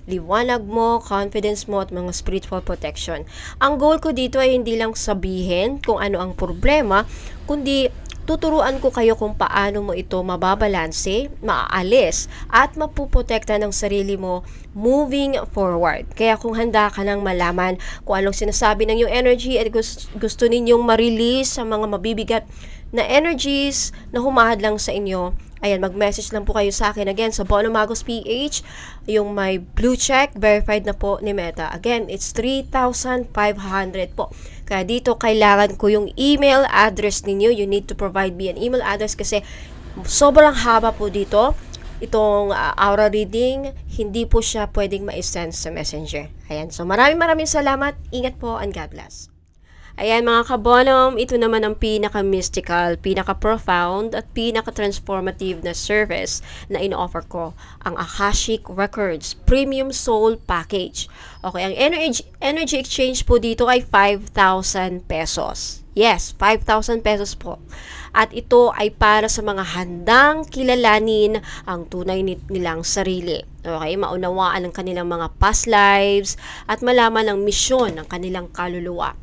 liwanag mo, confidence mo, at mga spiritual protection. Ang goal ko dito ay hindi lang sabihin kung ano ang problema, kundi Tuturuan ko kayo kung paano mo ito mababalanse, maaalis, at mapuprotekta ng sarili mo moving forward. Kaya kung handa ka nang malaman kung anong sinasabi ng iyong energy at gusto ninyong ma-release sa mga mabibigat na energies na humahadlang sa inyo, ayan, mag-message lang po kayo sa akin. Again, sa Bono Magos PH, yung may blue check, verified na po ni Meta. Again, it's 3,500 po. Kaya dito, kailangan ko yung email address ninyo. You need to provide me an email address kasi sobrang haba po dito. Itong aura reading, hindi po siya pwedeng ma-send sa messenger. Ayan, so maraming salamat. Ingat po and God bless. Ayan mga kabonom, ito naman ang pinaka-mystical, pinaka-profound at pinaka-transformative na service na in-offer ko, ang Akashic Records Premium Soul Package. Okay, ang energy exchange po dito ay 5,000 pesos. Yes, 5,000 pesos po. At ito ay para sa mga handang kilalanin ang tunay nilang sarili. Okay, maunawaan ang kanilang mga past lives at malaman ang misyon ng kanilang kaluluwa.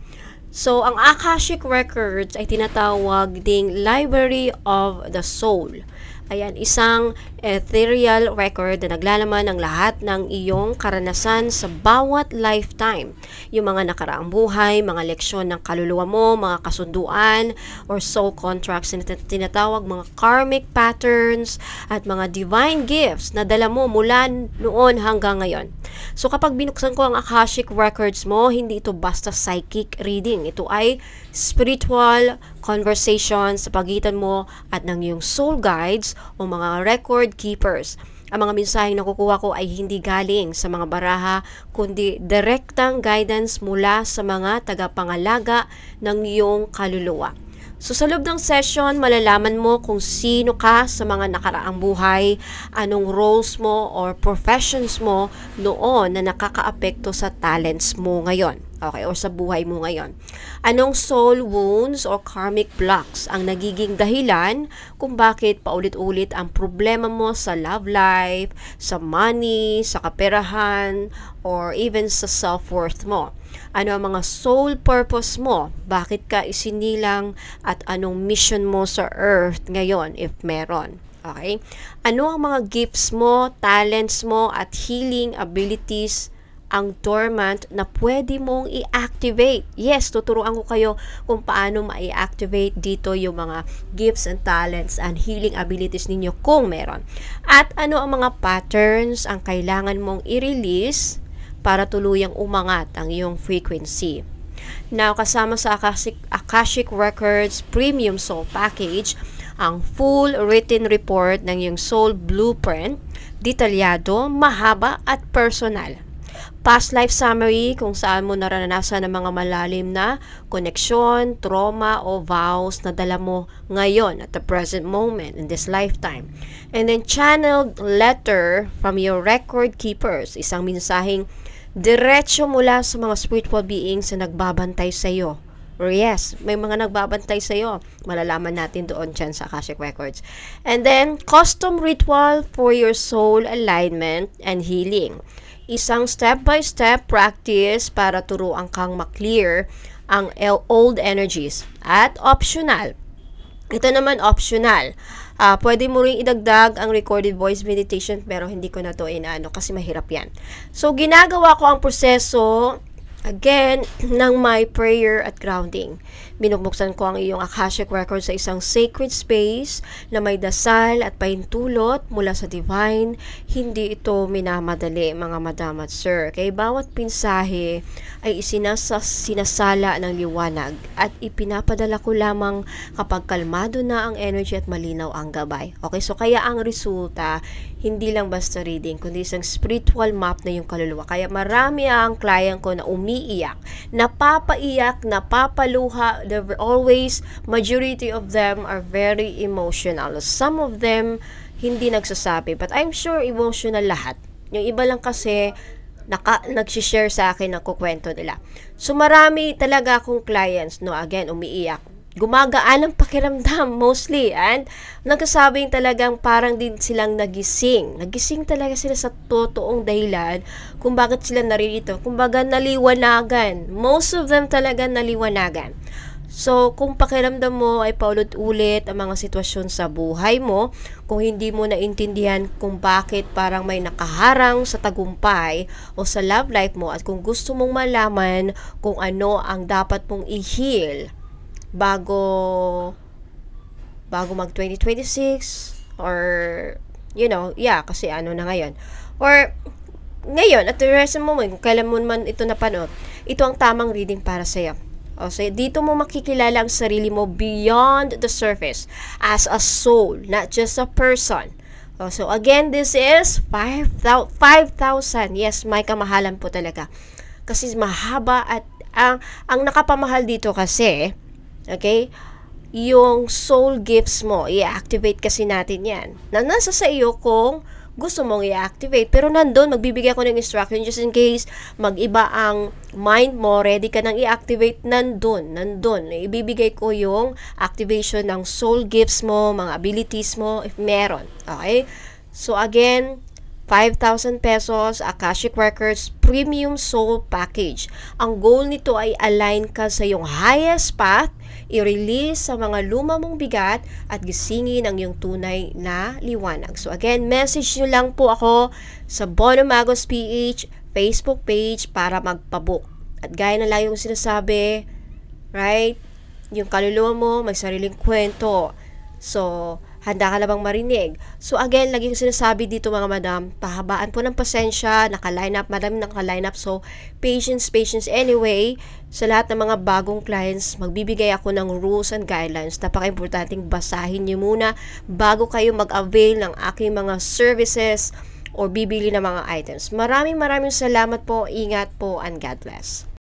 So, ang Akashic Records ay tinatawag ding Library of the Soul. Ayan, isang ethereal record na naglalaman ng lahat ng iyong karanasan sa bawat lifetime. Yung mga nakaraang buhay, mga leksyon ng kaluluwa mo, mga kasunduan or soul contracts na tinatawag, mga karmic patterns at mga divine gifts na dala mo mula noon hanggang ngayon. So kapag binuksan ko ang Akashic Records mo, hindi ito basta psychic reading. Ito ay spiritual conversation sa pagitan mo at ng iyong soul guides o mga record keepers. Ang mga mensaheng nakukuha ko ay hindi galing sa mga baraha, kundi direktang guidance mula sa mga tagapangalaga ng iyong kaluluwa. So sa loob ng session, malalaman mo kung sino ka sa mga nakaraang buhay, anong roles mo or professions mo noon na nakakaapekto sa talents mo ngayon. Okay, o sa buhay mo ngayon. Anong soul wounds or karmic blocks ang nagiging dahilan kung bakit paulit-ulit ang problema mo sa love life, sa money, sa kaperahan, or even sa self-worth mo. Ano ang mga soul purpose mo? Bakit ka isinilang at anong mission mo sa earth ngayon if meron? Okay? Ano ang mga gifts mo, talents mo at healing abilities ang dormant na pwede mong i-activate? Yes, tuturuan ko kayo kung paano ma-i-activate dito yung mga gifts and talents and healing abilities ninyo kung meron. At ano ang mga patterns ang kailangan mong i-release para tuluyang umangat ang iyong frequency. Now, kasama sa Akashic Records Premium Soul Package, ang full written report ng iyong soul blueprint, detalyado, mahaba at personal. Past life summary kung saan mo naranasan ng mga malalim na koneksyon, trauma o vows na dala mo ngayon at the present moment in this lifetime. And then channeled letter from your record keepers, isang mensaheng diretso mula sa mga spiritual beings na nagbabantay sa iyo. Or yes, may mga nagbabantay sa iyo. Malalaman natin doon dyan sa Akashic Records. And then custom ritual for your soul alignment and healing. Isang step-by-step practice para turuan kang maklear ang old energies. At optional. Ito naman optional. Pwede mo rin idagdag ang recorded voice meditation pero hindi ko na to inaano kasi mahirap yan. So, ginagawa ko ang proseso again ng my prayer at grounding. Binubuksan ko ang iyong Akashic Records sa isang sacred space na may dasal at pahintulot mula sa divine. Hindi ito minamadali, mga madam at sir. Kaya bawat pinsahe ay sinasala ng liwanag at ipinapadala ko lamang kapag kalmado na ang energy at malinaw ang gabay. Okay, so kaya ang resulta, hindi lang basta reading, kundi isang spiritual map na yung kaluluwa. Kaya marami ang client ko na umiiyak, napapaiyak, napapaluha. Always, majority of them are very emotional. Some of them, hindi nagsasabi. But I'm sure emotional lahat. Yung iba lang kasi, nagsishare sa akin ng kukwento nila. So, marami talaga akong clients, no, again, umiiyak. Gumagaan ang pakiramdam mostly and nagkasabing talagang parang din silang nagising. Nagising talaga sila sa totoong dahilan kung bakit sila naririto. Kumbaga naliwanagan. Most of them talaga naliwanagan. So, kung pakiramdam mo ay paulit-ulit ang mga sitwasyon sa buhay mo, kung hindi mo naintindihan kung bakit parang may nakaharang sa tagumpay o sa love life mo, at kung gusto mong malaman kung ano ang dapat mong i-heal bago mag 2026, or kasi ano na ngayon, or ngayon at the rest mo, kung kailan mo man ito napanood, ito ang tamang reading para sa'yo. So, dito mo makikilala ang sarili mo beyond the surface as a soul, not just a person. So, again, this is 5,000. Yes, may kamahalan po talaga. Kasi mahaba, at ang nakapamahal dito kasi, okay, yung soul gifts mo, i-activate kasi natin yan. Nasa sa iyo kung gusto mong i-activate. Pero nandun, magbibigay ako ng instruction just in case mag-iba ang mind mo, ready ka nang i-activate, nandun. Ibibigay ko yung activation ng soul gifts mo, mga abilities mo, if meron. Okay? So again, 5,000 pesos, Akashic Records Premium Soul Package. Ang goal nito ay align ka sa iyong highest path, i-release sa mga luma mong bigat, at gisingin ang iyong tunay na liwanag. So again, message nyo lang po ako sa Bono Magos PH Facebook page para magpabook. At gaya na lang yung sinasabi, right? Yung kaluluwa mo, may sariling kwento. So, handa ka na bang marinig? So again, lagi ko sinasabi dito mga madam, pahabaan po ng pasensya, naka-line up, madami naka-line up. So, patience anyway. Sa lahat ng mga bagong clients, magbibigay ako ng rules and guidelines. Napaka-importanting basahin niyo muna bago kayo mag-avail ng aking mga services or bibili ng mga items. Maraming salamat po, ingat po, and God bless.